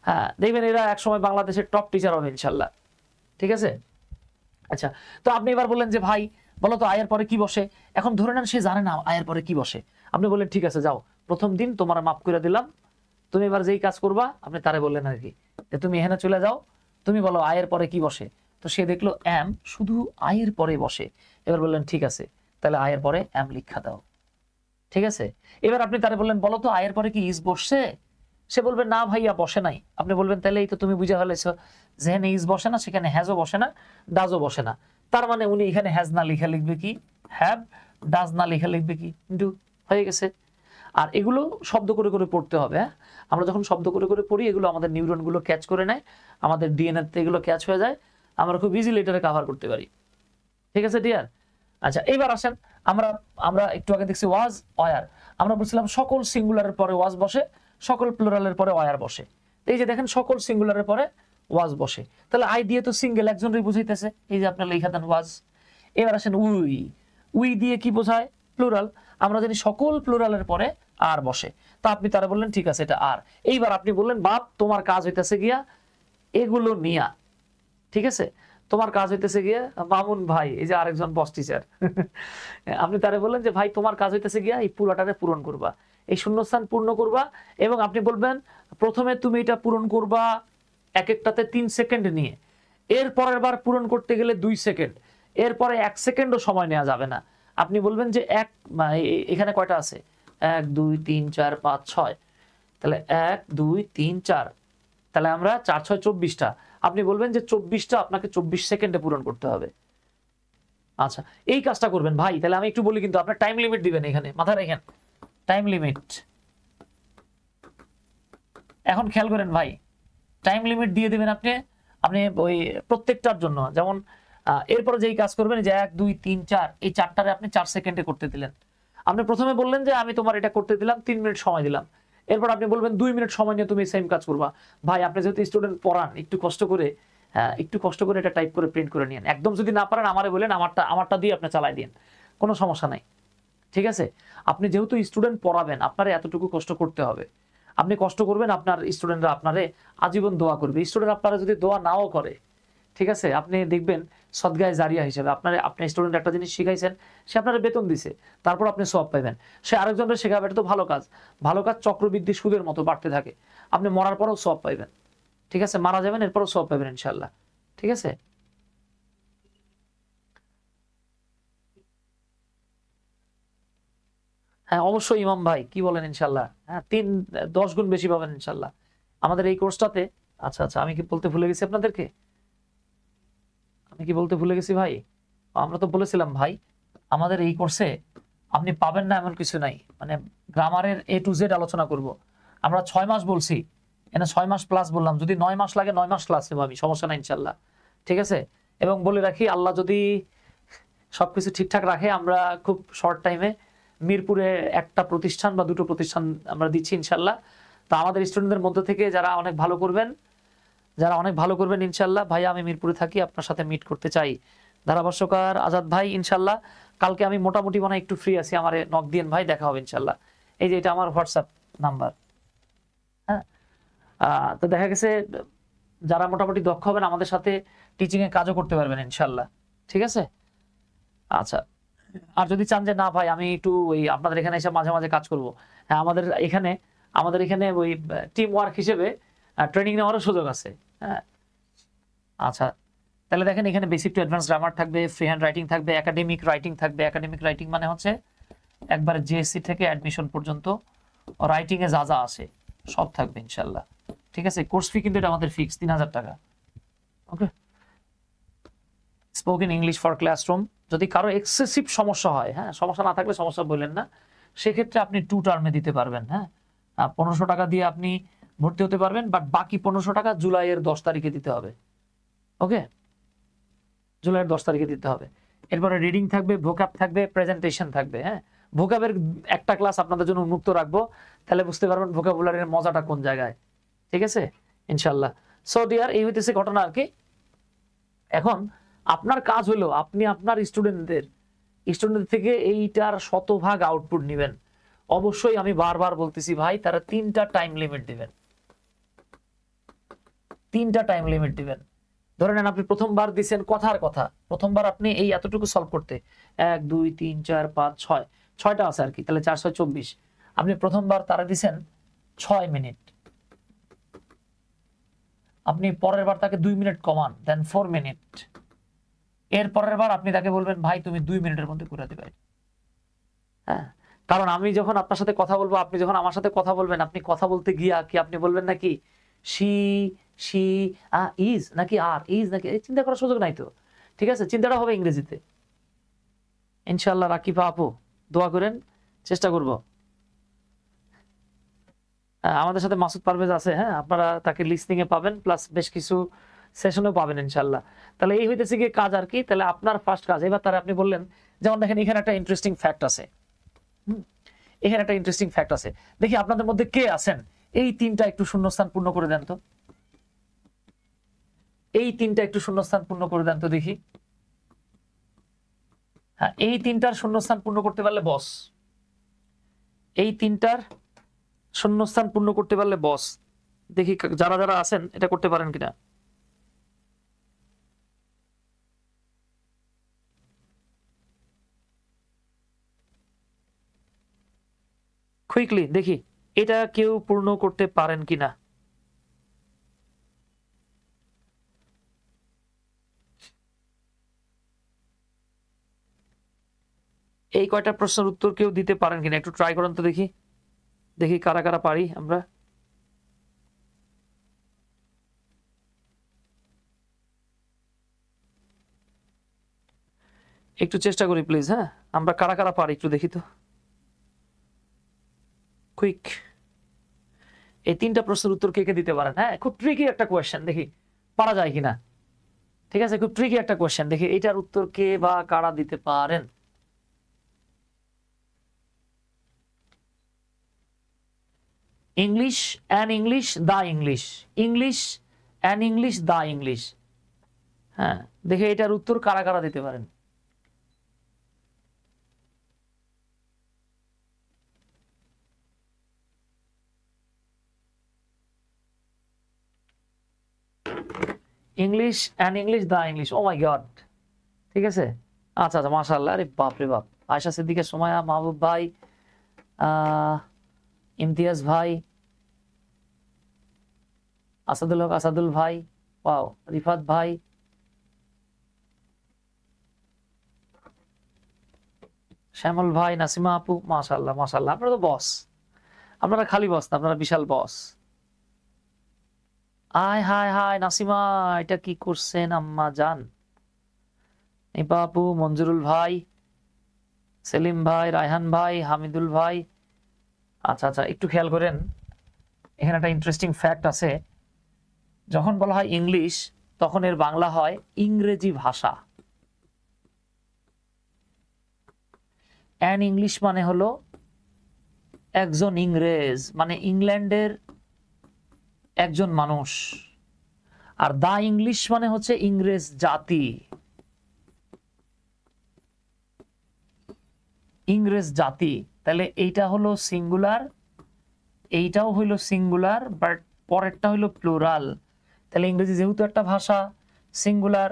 হ্যাঁ দেখবেন এরা একসময় বাংলাদেশের টপ টিচার হবে ইনশাল্লাহ। ঠিক আছে, আচ্ছা, তো আপনি এবার বললেন যে ভাই বলো তো আয়ের পরে কি বসে। এখন ধরে নেন সে জানে না আয়ের পরে কি বসে। আপনি বললেন ঠিক আছে যাও, প্রথম দিন তোমার মাফ করে দিলাম, তুমি এবার যেই কাজ করবা, আপনি তারে বললেন আর কি, তুমি এখানে চলে যাও, তুমি বলো আয়ের পরে কি বসে। তো সে দেখলো এম শুধু আয়ের পরে বসে। এবার বললেন ঠিক আছে, তাহলে আয়ের পরে এম লিখা দাও। ঠিক আছে, এবার আপনি তারে বললেন বলো তো আয়ের পরে কি ইজ বসছে। সে বলবে না ভাইয়া বসে নাই। আপনি বলবেন তাহলে এই তো তুমি বুঝে ফেলেছো, যেখানে ইজ বসে না সেখানে হ্যাজও বসে না, ডাজও বসে না। তার মানে উনি এখানে হ্যাজ না লিখে লিখবে কি হ্যাভ, ডাজ না লিখে লিখবে কি ডু। হয়ে গেছে। আর এগুলো শব্দ করে করে পড়তে হবে। হ্যাঁ, আমরা যখন শব্দ করে করে পড়ি, এগুলো আমাদের নিউরনগুলো ক্যাচ করে নেয়, আমাদের ডিএনএতে এগুলো ক্যাচ হয়ে যায়, আমরা খুব ইজিলি এটারে কভার করতে পারি। ঠিক আছে ডিয়ার? আচ্ছা, এবার আসেন, আমরা একটু আগে দেখছি ওয়াজ, ওয়ার। আমরা বলছিলাম সকল সিঙ্গুলারের পরে ওয়াজ বসে, সকল প্লুরালের পরে ওয়ার বসে। এই যে দেখেন, সকল সিঙ্গুলারের পরে ওয়াজ বসে, তাহলে আই দিয়ে তো সিঙ্গেল একজনই বুঝাইতেছে, এই যে আপনার লেখা দেন ওয়াজ। এবার আসেন উই দিয়ে কি বোঝায়? প্লুরাল। আমরা জানি সকল প্লুরালের পরে আর বসে। তা আপনি তারা বললেন ঠিক আছে এটা আর। এইবার আপনি বললেন বাপ তোমার কাজ হইতেছে গিয়া এগুলো নিয়া। ঠিক আছে, তোমার কাজ হইতেছে গিয়া মামুন ভাই, এই যে আরেকজন বস টিচার, আপনি তারে বললেন যে ভাই তোমার কাজ হইতেছে গিয়া এই পুরাটারে পূরণ করবা, এই শূন্যস্থান পূর্ণ করবা এবং আপনি বলবেন প্রথমে তুমি এটা পূরণ করবা এক একটাতে 3 সেকেন্ড নিয়ে, এর পরের বার পূরণ করতে গেলে 2 সেকেন্ড, এরপরে 1 সেকেন্ডও সময় নেওয়া যাবে না। আপনি বলবেন যে এখানে কয়টা আছে 1 2 3 4 5 6, তাহলে 1 2 3 4, তাহলে আমরা 4 6 24টা। আপনি বলবেন যে 24টা আপনাকে 24 সেকেন্ডে পূরণ করতে হবে। আচ্ছা, এই কাজটা করবেন ভাই। তাহলে আমি একটু বলি, কিন্তু আপনার টাইম লিমিট দিবেন, এখানে মাথায় রাখেন টাইম লিমিট। এখন খেয়াল করেন ভাই, টাইম লিমিট দিয়ে দিবেন আপনি আপনি ওই প্রত্যেকটার জন্য। যেমন এরপরে যেই কাজ করবেন যে 1 2 3 4, এই 4টারে আপনি 4 সেকেন্ডে করতে দিলেন। আপনি প্রথমে বললেন যে আমি তোমার এটা করতে দিলাম 3 মিনিট সময় দিলাম, এরপর আপনি বলবেন 2 মিনিট সময় নিয়ে তুমি সেম কাজ করবা। ভাই আপনি যেহেতু স্টুডেন্ট পড়ান, একটু কষ্ট করে এটা টাইপ করে প্রিন্ট করে নিন। একদম যদি না পারেন আমারে বলেন, আমারটা দিয়ে আপনি চালাই দিন, কোনো সমস্যা নাই, ঠিক আছে? আপনি যেহেতু স্টুডেন্ট পড়াবেন, আপনার এতটুকু কষ্ট করতে হবে। আপনি কষ্ট করবেন, আপনার স্টুডেন্টরা আপনারে আজীবন দোয়া করবে। স্টুডেন্ট আপনারা যদি দোয়া নাও করে, ঠিক আছে, আপনি দেখবেন সদগায়ে জারিয়া হিসেবে আপনার স্টুডেন্ট একটা জিনিস শিখাইছেন, সে আপনার বেতন দিছে, তারপর আপনি সওয়াব পাইবেন। সে আরেকজনকে শেখাবে, এটা তো ভালো কাজ। ভালো কাজ চক্রবৃদ্ধি সুদের মতো বাড়তে থাকে, আপনি মরার পরেও সওয়াব পাইবেন, ঠিক আছে? মারা যাবেন, এরপরও সওয়াব পাইবেন ইনশাআল্লাহ, ঠিক আছে? হ্যাঁ অবশ্যই ইমাম ভাই, কি বলেন? ইনশাল্লাহ, হ্যাঁ 10 গুণ বেশি পাবেন ইনশাল্লাহ আমাদের এই কোর্সটাতে। আচ্ছা আচ্ছা, আমি কি বলতে ভুলে গেছি আপনাদেরকে? ভাই, আমরা তো বলেছিলাম ভাই, আমাদের এই কোর্সে আপনি পাবেন না এমন কিছু নাই। মানে গ্রামারের A to Z আলোচনা করব। আমরা 6 মাস বলছি, এখানে 6 মাস প্লাস বললাম। যদি 9 মাস লাগে 9 মাস ক্লাস নেবো আমি, সমস্যা নাই ইনশাল্লাহ, ঠিক আছে? এবং বলে রাখি, আল্লাহ যদি সবকিছু ঠিকঠাক রাখে, আমরা খুব শর্ট টাইমে মিরপুরে একটা প্রতিষ্ঠান বা দুটো প্রতিষ্ঠান আমরা দিচ্ছি ইনশাল্লাহ। তা আমাদের স্টুডেন্টদের মধ্যে থেকে যারা অনেক ভালো করবেন ইনশাল্লাহ, ভাই আমি মিরপুরে থাকি, আপনার সাথে মিট করতে চাই। ধারাভাষ্যকার আজাদ ভাই, ইনশাল্লাহ কালকে আমি মোটামুটি মনে একটু ফ্রি আছি, আমারে নক দিয়েন ভাই, দেখা হবে ইনশাল্লাহ। এই যে এটা আমার হোয়াটসঅ্যাপ নাম্বার। হ্যাঁ, তো দেখা গেছে যারা মোটামুটি দক্ষ হবেন আমাদের সাথে টিচিং এ কাজও করতে পারবেন ইনশাল্লাহ, ঠিক আছে? আচ্ছা, আর যদি চান যে না ভাই আমি একটু ওই আপনাদের এখানে এসে মাঝে মাঝে কাজ করব, হ্যাঁ আমাদের এখানে ওই টিম ওয়ার্ক হিসেবে ট্রেনিং নেওয়ারও সুযোগ আছে। হ্যাঁ আচ্ছা, তাহলে দেখেন এখানে বেসিক টু অ্যাডভান্স গ্রামার থাকবে, ফ্রি হ্যান্ড রাইটিং থাকবে, একাডেমিক রাইটিং থাকবে। একাডেমিক রাইটিং মানে হচ্ছে একবারে জেএসসি থেকে অ্যাডমিশন পর্যন্ত রাইটিং এ যা যা আছে সব থাকবে ইনশাল্লাহ, ঠিক আছে? কোর্স ফি কিন্তু এটা আমাদের ফিক্স 3000 টাকা। ওকে, স্পোকেন ইংলিশ ফর ক্লাসরুম। যদি কারো এক্সেসিভ সমস্যা হয়, হ্যাঁ সমস্যা না থাকলে সমস্যা বললেন না, সেক্ষেত্রে আপনি 2 টার্মে দিতে পারবেন। হ্যাঁ 1500 টাকা দিয়ে আপনি ভর্তি হতে পারবেন, বাট বাকি 1500 টাকা জুলাইয়ের 10 তারিখে দিতে হবে। ওকে, জুলাইয়ের 10 তারিখে দিতে হবে। এরপরে রিডিং থাকবে, ভোকাব থাকবে, প্রেজেন্টেশন থাকবে। হ্যাঁ, ভোকাবের একটা ক্লাস আপনাদের জন্য উন্মুক্ত রাখবো, তাহলে বুঝতে পারবেন ভোকাবুলারির মজাটা কোন জায়গায়, ঠিক আছে ইনশাল্লাহ। সো ডিয়ার, এই হইতেছে ঘটনা আর কি। এখন আপনার কাজ হলো আপনি আপনার স্টুডেন্টদের থেকে এইটার শতভাগ আউটপুট নেবেন। অবশ্যই আমি বারবার বলতেছি ভাই, তারা 3টা টাইম লিমিট দিবেন। ধরে নেন আপনি প্রথমবার দিচ্ছেন কথার কথা, প্রথমবার আপনি এই এতটুকু সলভ করতে 1 2 3 4 5 6, 6টা আছে আর কি, তাহলে 4 6 24। আপনি প্রথমবার তারা দিচ্ছেন 6 মিনিট, আপনি পরের বার তাকে 2 মিনিট কমান, দেন 4 মিনিট। এর পরের বার আপনি তাকে বলবেন ভাই তুমি 2 মিনিটের মধ্যে করে দিবে। হ্যাঁ, কারণ আমি যখন আপনার সাথে কথা বলবো, আপনি যখন আমার সাথে কথা বলবেন, আপনি কথা বলতে গিয়া কি আপনি বলবেন নাকি শি ইজ নাকি আর ইজ নাকি, চিন্তা করার সুযোগ নাই তো, ঠিক আছে? চিন্তাটা হবে ইংরেজিতে ইনশাআল্লাহ। রাকিবা আপু দোয়া করেন, চেষ্টা করব। আমাদের সাথে মাসুদ পারভেজ আছে, হ্যাঁ আপনারা তাকে লিসনিং এ পাবেন, প্লাস বেশ কিছু সেশনেও পাবেন ইনশাআল্লাহ। তাহলে এই হইতেছে কি কাজ আর কি। তাহলে আপনার ফার্স্ট কাজ, এবার তারা আপনি বললেন, যেমন দেখেন এখানে একটা ইন্টারেস্টিং ফ্যাক্ট আছে, দেখি আপনাদের মধ্যে কে আছেন এই 3টা একটু শূন্যস্থান পূর্ণ করে দেন তো, দেখি। হ্যাঁ, এই 3টার শূন্যস্থান পূর্ণ করতে পারলে বস, দেখি যারা যারা আছেন এটা করতে পারেন কিনা। কুইকলি দেখি এটা কেউ পূর্ণ করতে পারেন কিনা। এই কয়টা প্রশ্নের উত্তর কেউ দিতে পারেন কিনা একটু ট্রাই করেন তো দেখি, দেখি কারা কারা পারি আমরা। একটু চেষ্টা করি প্লিজ। হ্যাঁ, আমরা কারা কারা পারি একটু দেখি তো, কুইক। এই তিনটা প্রশ্নের উত্তর কে কে দিতে পারেন? হ্যাঁ, খুব ট্রিকি একটা কোয়েশ্চেন, দেখি পারা যায় কিনা। ঠিক আছে, খুব ট্রিকি একটা কোয়েশ্চেন, দেখি এটার উত্তর কে বা কারা দিতে পারেন। English and English the English, English and English the English. হ্যাঁ, দেখে এটার উত্তর কারা কারা দিতে পারেন। English and English the English, oh my god. ঠিক আছে, আচ্ছা আচ্ছা, মাশাআল্লাহ। আরে বাপ রে বাপ, আয়শা সিদ্দিকা, সুমায়া, মাহবুব ভাই, ইমতিয়াজ ভাই, আসাদুল হক আসাদুল ভাই, ওয়াও, রিফাত ভাই, শ্যামল ভাই, নাসিমা আপু, মাশাআল্লাহ মাশাআল্লাহ। আপনারা তো বস, আপনারা খালি বস না, আপনারা বিশাল বস। আয় হায় হায় নাসিমা, এটা কি করছেন আম্মা জান। নিপা আপু, মঞ্জুরুল ভাই, সেলিম ভাই, রায়হান ভাই, হামিদুল ভাই। আচ্ছা আচ্ছা, একটু খেয়াল করেন, এখানে একটা ইন্টারেস্টিং ফ্যাক্ট আছে। যখন বলা হয় ইংলিশ, তখন এর বাংলা হয় ইংরেজি ভাষা। অ্যান ইংলিশ মানে হলো একজন ইংরেজ, মানে ইংল্যান্ডের একজন মানুষ। আর দা ইংলিশ মানে হচ্ছে ইংরেজ জাতি, ইংরেজ জাতি। তাহলে এইটা হলো সিঙ্গুলার, এইটাও হইলো সিঙ্গুলার, বাট পরেরটা হইলো প্লুরাল। তাহলে ইংরেজি যেহেতু একটা ভাষা, সিঙ্গুলার,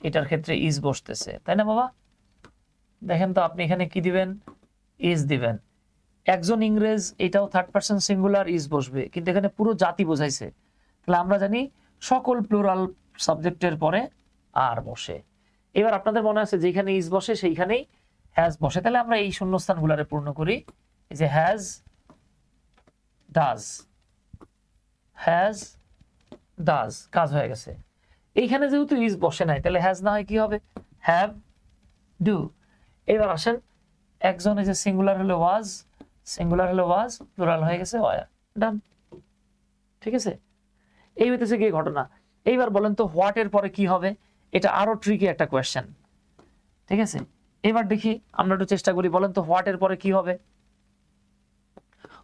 এটার ক্ষেত্রে ইজ বসতেছে, তাই না বাবা? দেখেন তো আপনি এখানে কি দিবেন, ইজ দিবেন। একজন ইংরেজ, এটাও থার্ড পারসন সিঙ্গুলার, ইজ বসবে, কিন্তু এখানে পুরো জাতি বোঝাইছে। তাহলে আমরা জানি সকল প্লুরাল সাবজেক্টের পরে আর বসে। এবার আপনাদের মনে আছে যেখানে ইজ বসে সেইখানেই হ্যাজ বসে। তাহলে আমরা এই শূন্যস্থানগুলোরে পূর্ণ করি। এই যে হ্যাজ, ডাজ, হ্যাজ, ডাজ, কাজ হয়ে গেছে। এইখানে যেহেতু ইজ বসে নাই, তাহলে হ্যাজ না হয় কি হবে, হ্যাভ, ডু। এবার আসেন, একজন এই যে সিঙ্গুলার হলো ওয়াজ, সিঙ্গুলার হলো ওয়াজ, প্লুরাল হয়ে গেছে ওয়ার, ডান। ঠিক আছে, এই হইতেছে কি ঘটনা। এইবার বলেন তো হোয়াট এর পরে কি হবে? এটা আরো ট্রিকি একটা কোয়েশ্চেন। ঠিক আছে, এবার দেখি আমরা একটু চেষ্টা করি। বলেন তো হোয়াট এর পরে কি হবে,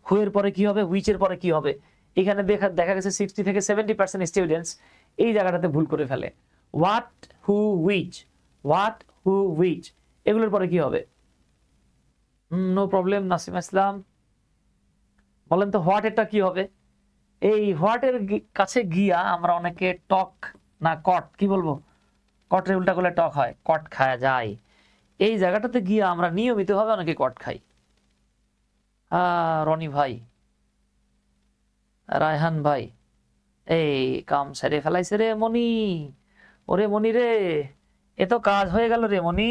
হু এর পরে কি হবে, হুইচ এর পরে কি হবে? এখানে দেখা গেছে 60 থেকে 70% স্টুডেন্টস এই জায়গাটাতে ভুল করে ফেলে। What, who, which, what, who, which, এগুলোর পরে কি হবে? নো প্রবলেম, নাসিমা ইসলাম। বলেন তো হোয়াট এরটা কি হবে? এই হোয়াট এর কাছে গিয়া আমরা অনেকে টক না কট, কি বলবো, কটের উল্টা করলে টক হয়, কট খায়া যায়। এই জায়গাটাতে গিয়া আমরা নিয়মিতভাবে অনেকে কট খাই। রনি ভাই, রায়হান ভাই, এই কাম সেরে ফেলাইছে রে মনি। ওরে মনি রে, এ তো কাজ হয়ে গেল রে মনি।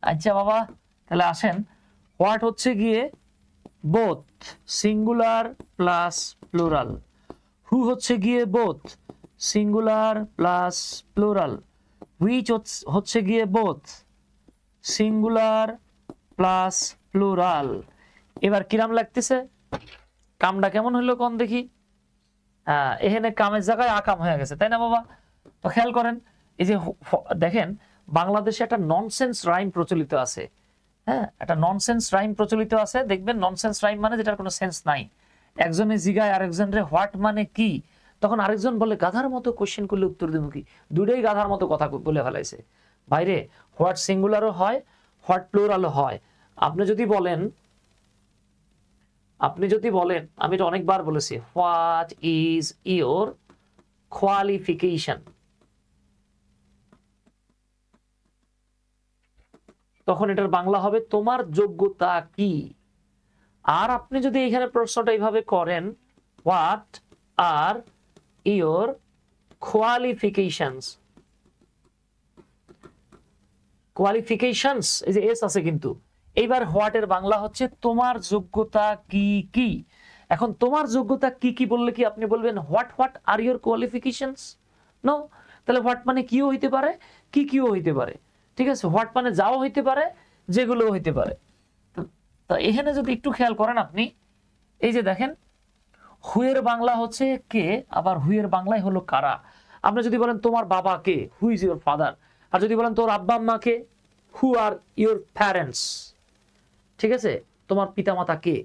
আচ্ছা বাবা, তাহলে আসেন, হোয়াট হচ্ছে গিয়ে বোথ সিঙ্গুলার প্লাস প্লুরাল, হু হচ্ছে গিয়ে both singular plus plural, which হচ্ছে গিয়ে বোথ সিঙ্গুলার প্লাস প্লুরাল। এবার কিরাম লাগতেছে, কামটা কেমন হইলো কোন দেখি? এখানে কামের জায়গায় আকাম হয়ে গেছে, তাই না বাবা? তো খেয়াল করেন, এই যে দেখেন বাংলাদেশে একটা ননসেন্স রাইম প্রচলিত আছে। হ্যাঁ, একটা ননসেন্স রাইম প্রচলিত আছে। দেখবেন ননসেন্স রাইম মানে যেটার কোনো সেন্স নাই। একজনে জিগায় আরেকজন রে হোয়াট মানে কি, তখন আরেকজন বলে গাধার মতো কোশ্চেন করলে উত্তর দেবো কি? দুটোই গাধার মতো কথা বলে ফেলাইছে। বাইরে হোয়াট সিঙ্গুলারও হয়, হোয়াট প্লুরালও হয়। আপনি যদি বলেন, আমি এটা অনেকবার বলেছি, হোয়াট ইজ ইওর কোয়ালিফিকেশন, তখন এটার বাংলা হবে তোমার যোগ্যতা কি। আর আপনি যদি এখানে প্রশ্নটা এইভাবে করেন, what are your qualifications, qualifications এই যে এস আছে কিন্তু, এইবার হোয়াট এর বাংলা হচ্ছে তোমার যোগ্যতা কি কি। এখন তোমার যোগ্যতা কি কি বললে কি আপনি বলবেন what are your qualifications? No, তাহলে হোয়াট মানে কিও হইতে পারে, কি কিও হইতে পারে, ঠিক আছে। হোয়াট মানে যাও হইতে পারে, যেগুলো হইতে পারে। তো এখানে যদি একটু খেয়াল করেন আপনি, এই যে দেখেন হুয়ের বাংলা হচ্ছে কে, আবার হুয়ের বাংলায় হলো কারা। আপনি যদি বলেন তোমার বাবা কে, হু ইজ ইউর ফাদার, আর যদি বলেন তোর আব্বা আম্মা কে, হু আর ইউর প্যারেন্টস, ঠিক আছে, তোমার পিতামাতা কে,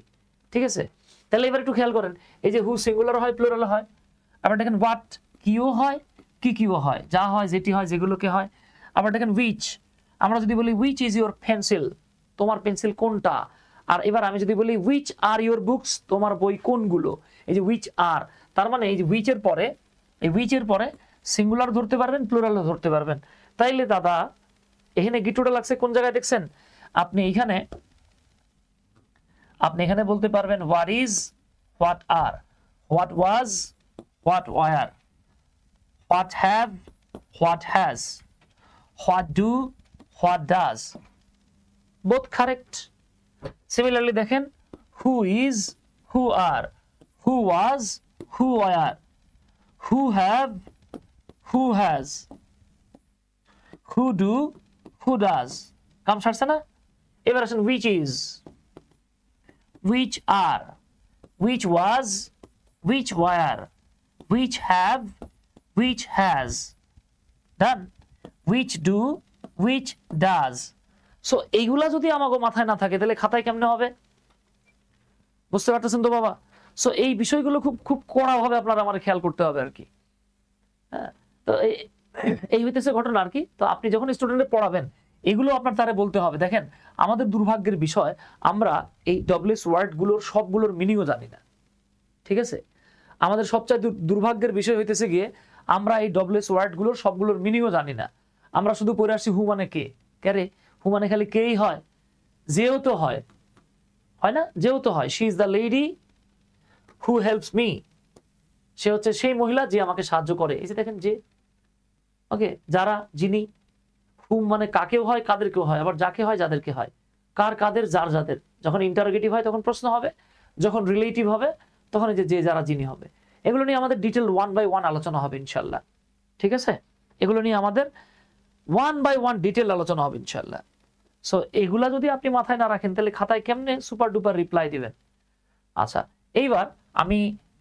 ঠিক আছে। তাহলে এবার একটু খেয়াল করেন, এই যে হু সিঙ্গুলার হয় প্লুরাল হয়, আবার দেখেন হোয়াট কিও হয়, কি কিও হয়, যা হয় যেটি হয় যেগুলোকে হয়। আবার দেখেন উইচ, আমরা যদি বলি উইচ ইজ ইউর পেন্সিল, তোমার পেন্সিল কোনটা। আর এবার আমি যদি বলি উইচ আর ইউর বুকস, তোমার বই কোনগুলো। এই যে উইচ আর, তার মানে এই যে উইচের পরে, এই উইচের পরে সিঙ্গুলার ধরতে পারবেন, প্লুরালও ধরতে পারবেন। তাইলে দাদা এখানে গিটুটা লাগছে কোন জায়গায় দেখছেন আপনি, এখানে বলতে পারবেন what is, what are, what was, what were, what have, what has, what do, what does, both correct. Similarly দেখেন who is, who are, who was, who were, who have, who has, who do, who does. কাম সারছে না? এবার আসেন which is, which are, which was, which were, which have, which has, done, which do, which does। So এইগুলা যদি আমাকে মাথায় না থাকে তাহলে খাতায় কেমনে হবে, বুঝতে পারতেছেন তো বাবা? সো এই বিষয়গুলো খুব খুব কড়া ভাবে আপনারা আমার খেয়াল করতে হবে আর কি। হ্যাঁ, তো এই হইতেছে ঘটনা আর কি। তো আপনি যখন স্টুডেন্টদের পড়াবেন এগুলো আপনার তারে বলতে হবে। দেখেন আমাদের দুর্ভাগ্যের বিষয়, আমরা এই ডব্লিউএস ওয়ার্ড গুলোর সবগুলোর মিনিংও জানি না, ঠিক আছে। আমাদের সবচেয়ে দুর্ভাগ্যের বিষয় হইতেছে গিয়ে আমরা এই ডব্লিউএস ওয়ার্ড গুলোর সবগুলোর মিনিংও জানি না। আমরা শুধু পড়ে আসছি হু মানে কে, কে হু মানে খালি কেই হয়, যেও তো হয়, হয় না, যেও তো হয়। She is the lady who helps me, সে হচ্ছে সেই মহিলা যে আমাকে সাহায্য করে। এই যে দেখেন যে, ওকে, যারা, যিনি। হুম মানে কাকেও হয়, কাদেরকেও হয়, আবার যাকে হয়, যাদেরকে হয়। কার, কাদের, যার, যাদের। যখন ইন্টারোগেটিভ হয় তখন প্রশ্ন হবে, যখন রিলেটিভ হবে তখন এই যে যারা, যিনি হবে। এগুলো নিয়ে আমাদের ডিটেল 1 by 1 আলোচনা হবে ইনশাল্লাহ, ঠিক আছে। এগুলো নিয়ে আমাদের 1 by 1 ডিটেল আলোচনা হবে ইনশাল্লাহ। সো এগুলা যদি আপনি মাথায় না রাখেন তাহলে খাতায় কেমনে সুপার ডুপার রিপ্লাই দিবেন। আচ্ছা, এইবার আমি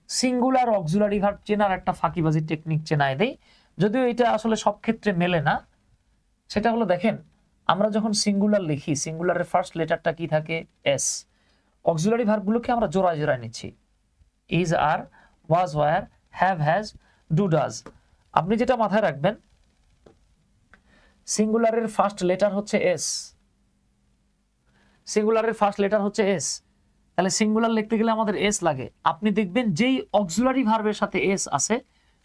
সিঙ্গুলার অক্সিলারি ভার্ব চেনার একটা ফাঁকিবাজি টেকনিক চেনাই দেই, যদিও এটা আসলে সব ক্ষেত্রে মেলে না। সেটা হলো দেখেন, আমরা যখন সিঙ্গুলার লিখি, সিঙ্গুলারের ফার্স্ট লেটারটা কি থাকে, এস। অক্সিলারি ভার্বগুলোকে আমরা জোড়ায় জোড়ায় নিচ্ছি, is, are, was, were, have, has, do, does. আপনি যেটা মাথায় রাখবেন, সিঙ্গুলারের ফার্স্ট লেটার হচ্ছে এস, সিঙ্গুলারের ফার্স্ট লেটার হচ্ছে এস। তাহলে সিঙ্গুলার লিখতে গেলে আমাদের এস লাগে। আপনি দেখবেন যেই অক্সিলারি ভার্বের সাথে এস আছে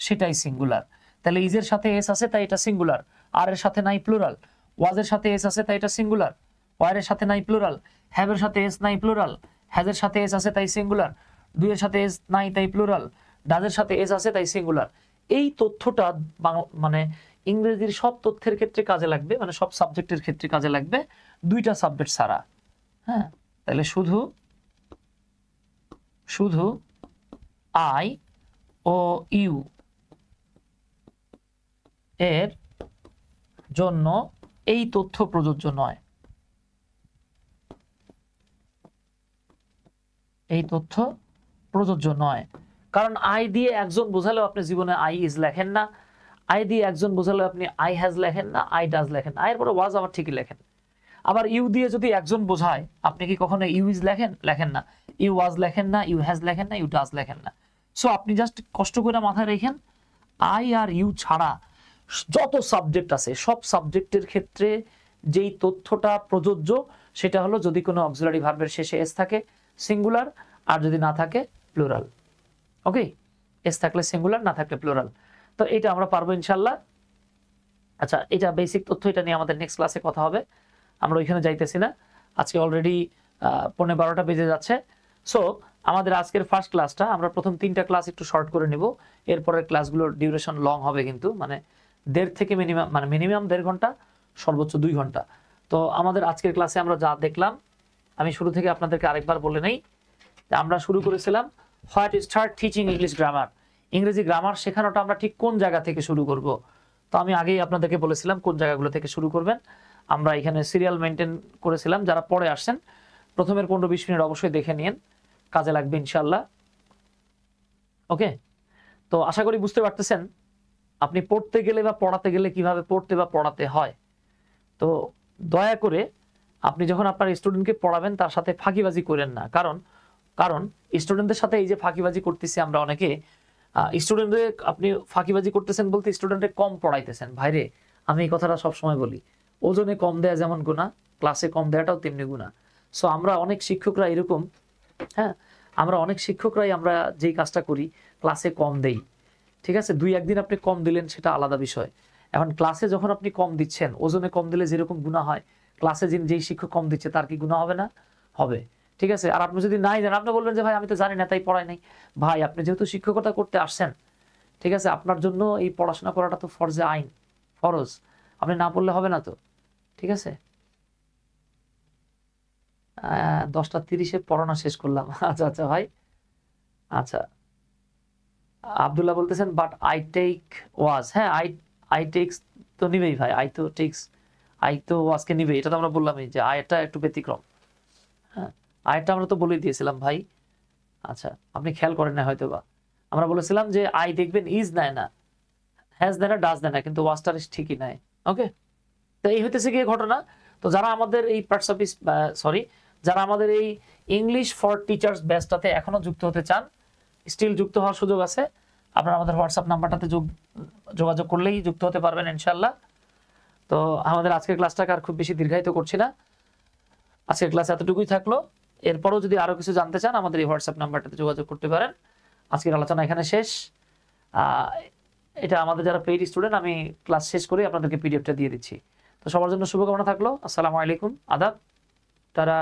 সেটাই সিঙ্গুলার। তাহলে ইজের সাথে এস আছে তাই এটা সিঙ্গুলার, আর এর সাথে নাই প্লুরাল। ওয়াজের সাথে এস আছে তাই এটা সিঙ্গুলার, ওয়ারের সাথে নাই প্লুরাল। হ্যাভের সাথে এস নাই প্লুরাল, হ্যাজের সাথে এস আছে তাই সিঙ্গুলার। দুইয়ের সাথে এস নাই তাই প্লুরাল, ডাজের সাথে এস আছে তাই সিঙ্গুলার। এই তথ্যটা মানে ইংরেজির সব তথ্যের ক্ষেত্রে কাজে লাগবে, মানে সব সাবজেক্টের ক্ষেত্রে কাজে লাগবে, দুইটা সাবজেক্ট ছাড়া। হ্যাঁ, তাহলে শুধু শুধু আই ও ইউ এর জন্য এই তথ্য প্রযোজ্য নয়, এই তথ্য প্রযোজ্য নয়। কারণ আই দিয়ে একজন বোঝালেও আপনি জীবনে আই ইজ লেখেন না, আই দিয়ে একজন বোঝালেও আপনি আই হ্যাজ লেখেন না, আই ডাজ লেখেন না, আয়ের পরে ওয়াজ আবার ঠিকই লেখেন। আবার ইউ দিয়ে যদি একজন বোঝায় আপনি কি কখনো ইউ ইজ লেখেন? লেখেন না। ইউ ওয়াজ লেখেন না, ইউ হ্যাজ লেখেন না, ইউ ডাজ লেখেন না। সো আপনি জাস্ট কষ্ট করে মাথায় রেখেন, আই আর ইউ ছাড়া যত সাবজেক্ট আছে সব সাবজেক্টের ক্ষেত্রে যেই তথ্যটা প্রযোজ্য সেটা হলো যদি কোনো অক্সিলারি ভার্বের শেষে এস থাকে সিঙ্গুলার, আর যদি না থাকে প্লুরাল। ওকে, এস থাকলে সিঙ্গুলার, না থাকলে প্লুরাল। তো এটা আমরা পারবো ইনশাল্লাহ। আচ্ছা, এটা বেসিক তথ্য, এটা নিয়ে আমাদের নেক্সট ক্লাসে কথা হবে, আমরা ওইখানে যাইতেছি না। আজকে অলরেডি 11:15 বেজে যাচ্ছে। সো আমাদের আজকের ফার্স্ট ক্লাসটা আমরা প্রথম 3টা ক্লাস একটু শর্ট করে নিব, এরপরের ক্লাসগুলোর ডিউরেশন লং হবে, কিন্তু মানে 1.5 থেকে মিনিমাম 1.5 ঘন্টা, সর্বোচ্চ 2 ঘন্টা। তো আমাদের আজকের ক্লাসে আমরা যা দেখলাম, আমি শুরু থেকে আপনাদেরকে আরেকবার বলে নেই যে আমরা শুরু করেছিলাম what to start teaching English grammar, ইংরেজি গ্রামার শেখানোটা আমরা ঠিক কোন জায়গা থেকে শুরু করব। তো আমি আগেই আপনাদেরকে বলেছিলাম কোন জায়গাগুলো থেকে শুরু করবেন। আমরা এখানে সিরিয়াল মেনটেন করেছিলাম, যারা পরে আসছেন প্রথমের 15-20 মিনিট অবশ্যই দেখে নিন, কাজে লাগবে ইনশাল্লাহ। ওকে, তো আশা করি বুঝতে পারতেছেন আপনি পড়তে গেলে বা পড়াতে গেলে কিভাবে পড়তে বা পড়াতে হয়। তো দয়া করে আপনি যখন আপনার স্টুডেন্টকে পড়াবেন তার সাথে ফাঁকিবাজি করেন না, কারণ স্টুডেন্টদের সাথে এই যে ফাঁকিবাজি করতেছি আমরা অনেকে, স্টুডেন্টদের আপনি ফাঁকিবাজি করতেছেন বলতে স্টুডেন্টদের কম পড়াইতেছেন। ভাইরে, আমি এই কথাটা সবসময় বলি, ওজনে কম দেয়া যেমন গুনাহ, ক্লাসে কম দেওয়াটাও তেমনি গুনাহ। সো আমরা অনেক শিক্ষকরা এরকম, হ্যাঁ, আমরা অনেক শিক্ষকরাই আমরা যেই কাজটা করি ক্লাসে কম দেই, ঠিক আছে। 2-1 দিন আপনি কম দিলেন সেটা আলাদা বিষয়। এখন ক্লাসে যখন আপনি কম দিচ্ছেন, ওজনে কম দিলে যেরকম গুনাহ হয়, ক্লাসে যেই শিক্ষক কম দিচ্ছে তার কি গুনাহ হবে না? হবে, ঠিক আছে। আর আপনি যদি নাই জানেন, আপনি বলবেন যে ভাই আমি তো জানি না তাই পড়াই নাই। ভাই, আপনি যেহেতু শিক্ষকতা করতে আসছেন, ঠিক আছে, আপনার জন্য এই পড়াশোনা করাটা তো ফরজে আইন, ফরজ, আপনি না পড়লে হবে না তো, ঠিক আছে। 10:30 পড়ানো শেষ করলাম। আচ্ছা আচ্ছা ভাই, আচ্ছা। আব্দুল্লাহ বলতেছেন বাট আই টেক ওয়াজ, হ্যাঁ আই টেক্স তো নিবেই ভাই, আই তো ওয়াজকে নিবে, এটা তো আমরা বললামই যে আয়টা একটু ব্যতিক্রম। হ্যাঁ, আয়টা আমরা তো বলেই দিয়েছিলাম ভাই। আচ্ছা, আপনি খেয়াল করেন না হয়তো বা, আমরা বলেছিলাম যে আই দেখবেন ইজ নেয় না, হ্যাজ দেয় না, ডাজ দেয় না, কিন্তু ওয়াজটার ঠিকই নেয়। ওকে, তো এই হইতেছে গিয়ে ঘটনা। তো যারা আমাদের এই পার্টস অফ যারা আমাদের এই ইংলিশ ফর টিচার্স ব্যাচটাতে এখনো যুক্ত হতে চান, স্টিল যুক্ত হওয়ার সুযোগ আছে। আপনারা আমাদের হোয়াটসঅ্যাপ নাম্বারটাতে যোগাযোগ করলেই যুক্ত হতে পারবেন ইনশাল্লাহ। তো আমাদের আজকের ক্লাসটাকে আর খুব বেশি দীর্ঘায়িত করছি না, আজকের ক্লাস এতটুকুই থাকলো। এরপরও যদি আরো কিছু জানতে চান আমাদের এই হোয়াটসঅ্যাপ নাম্বারটাতে যোগাযোগ করতে পারেন। আজকের আলোচনা এখানে শেষ। এটা আমাদের যারা পেইড স্টুডেন্ট, আমি ক্লাস শেষ করে আপনাদেরকে পিডিএফটা দিয়ে দিচ্ছি। তো সবার জন্য শুভকামনা থাকলো। আসসালামু আলাইকুম, আদাব, তারা।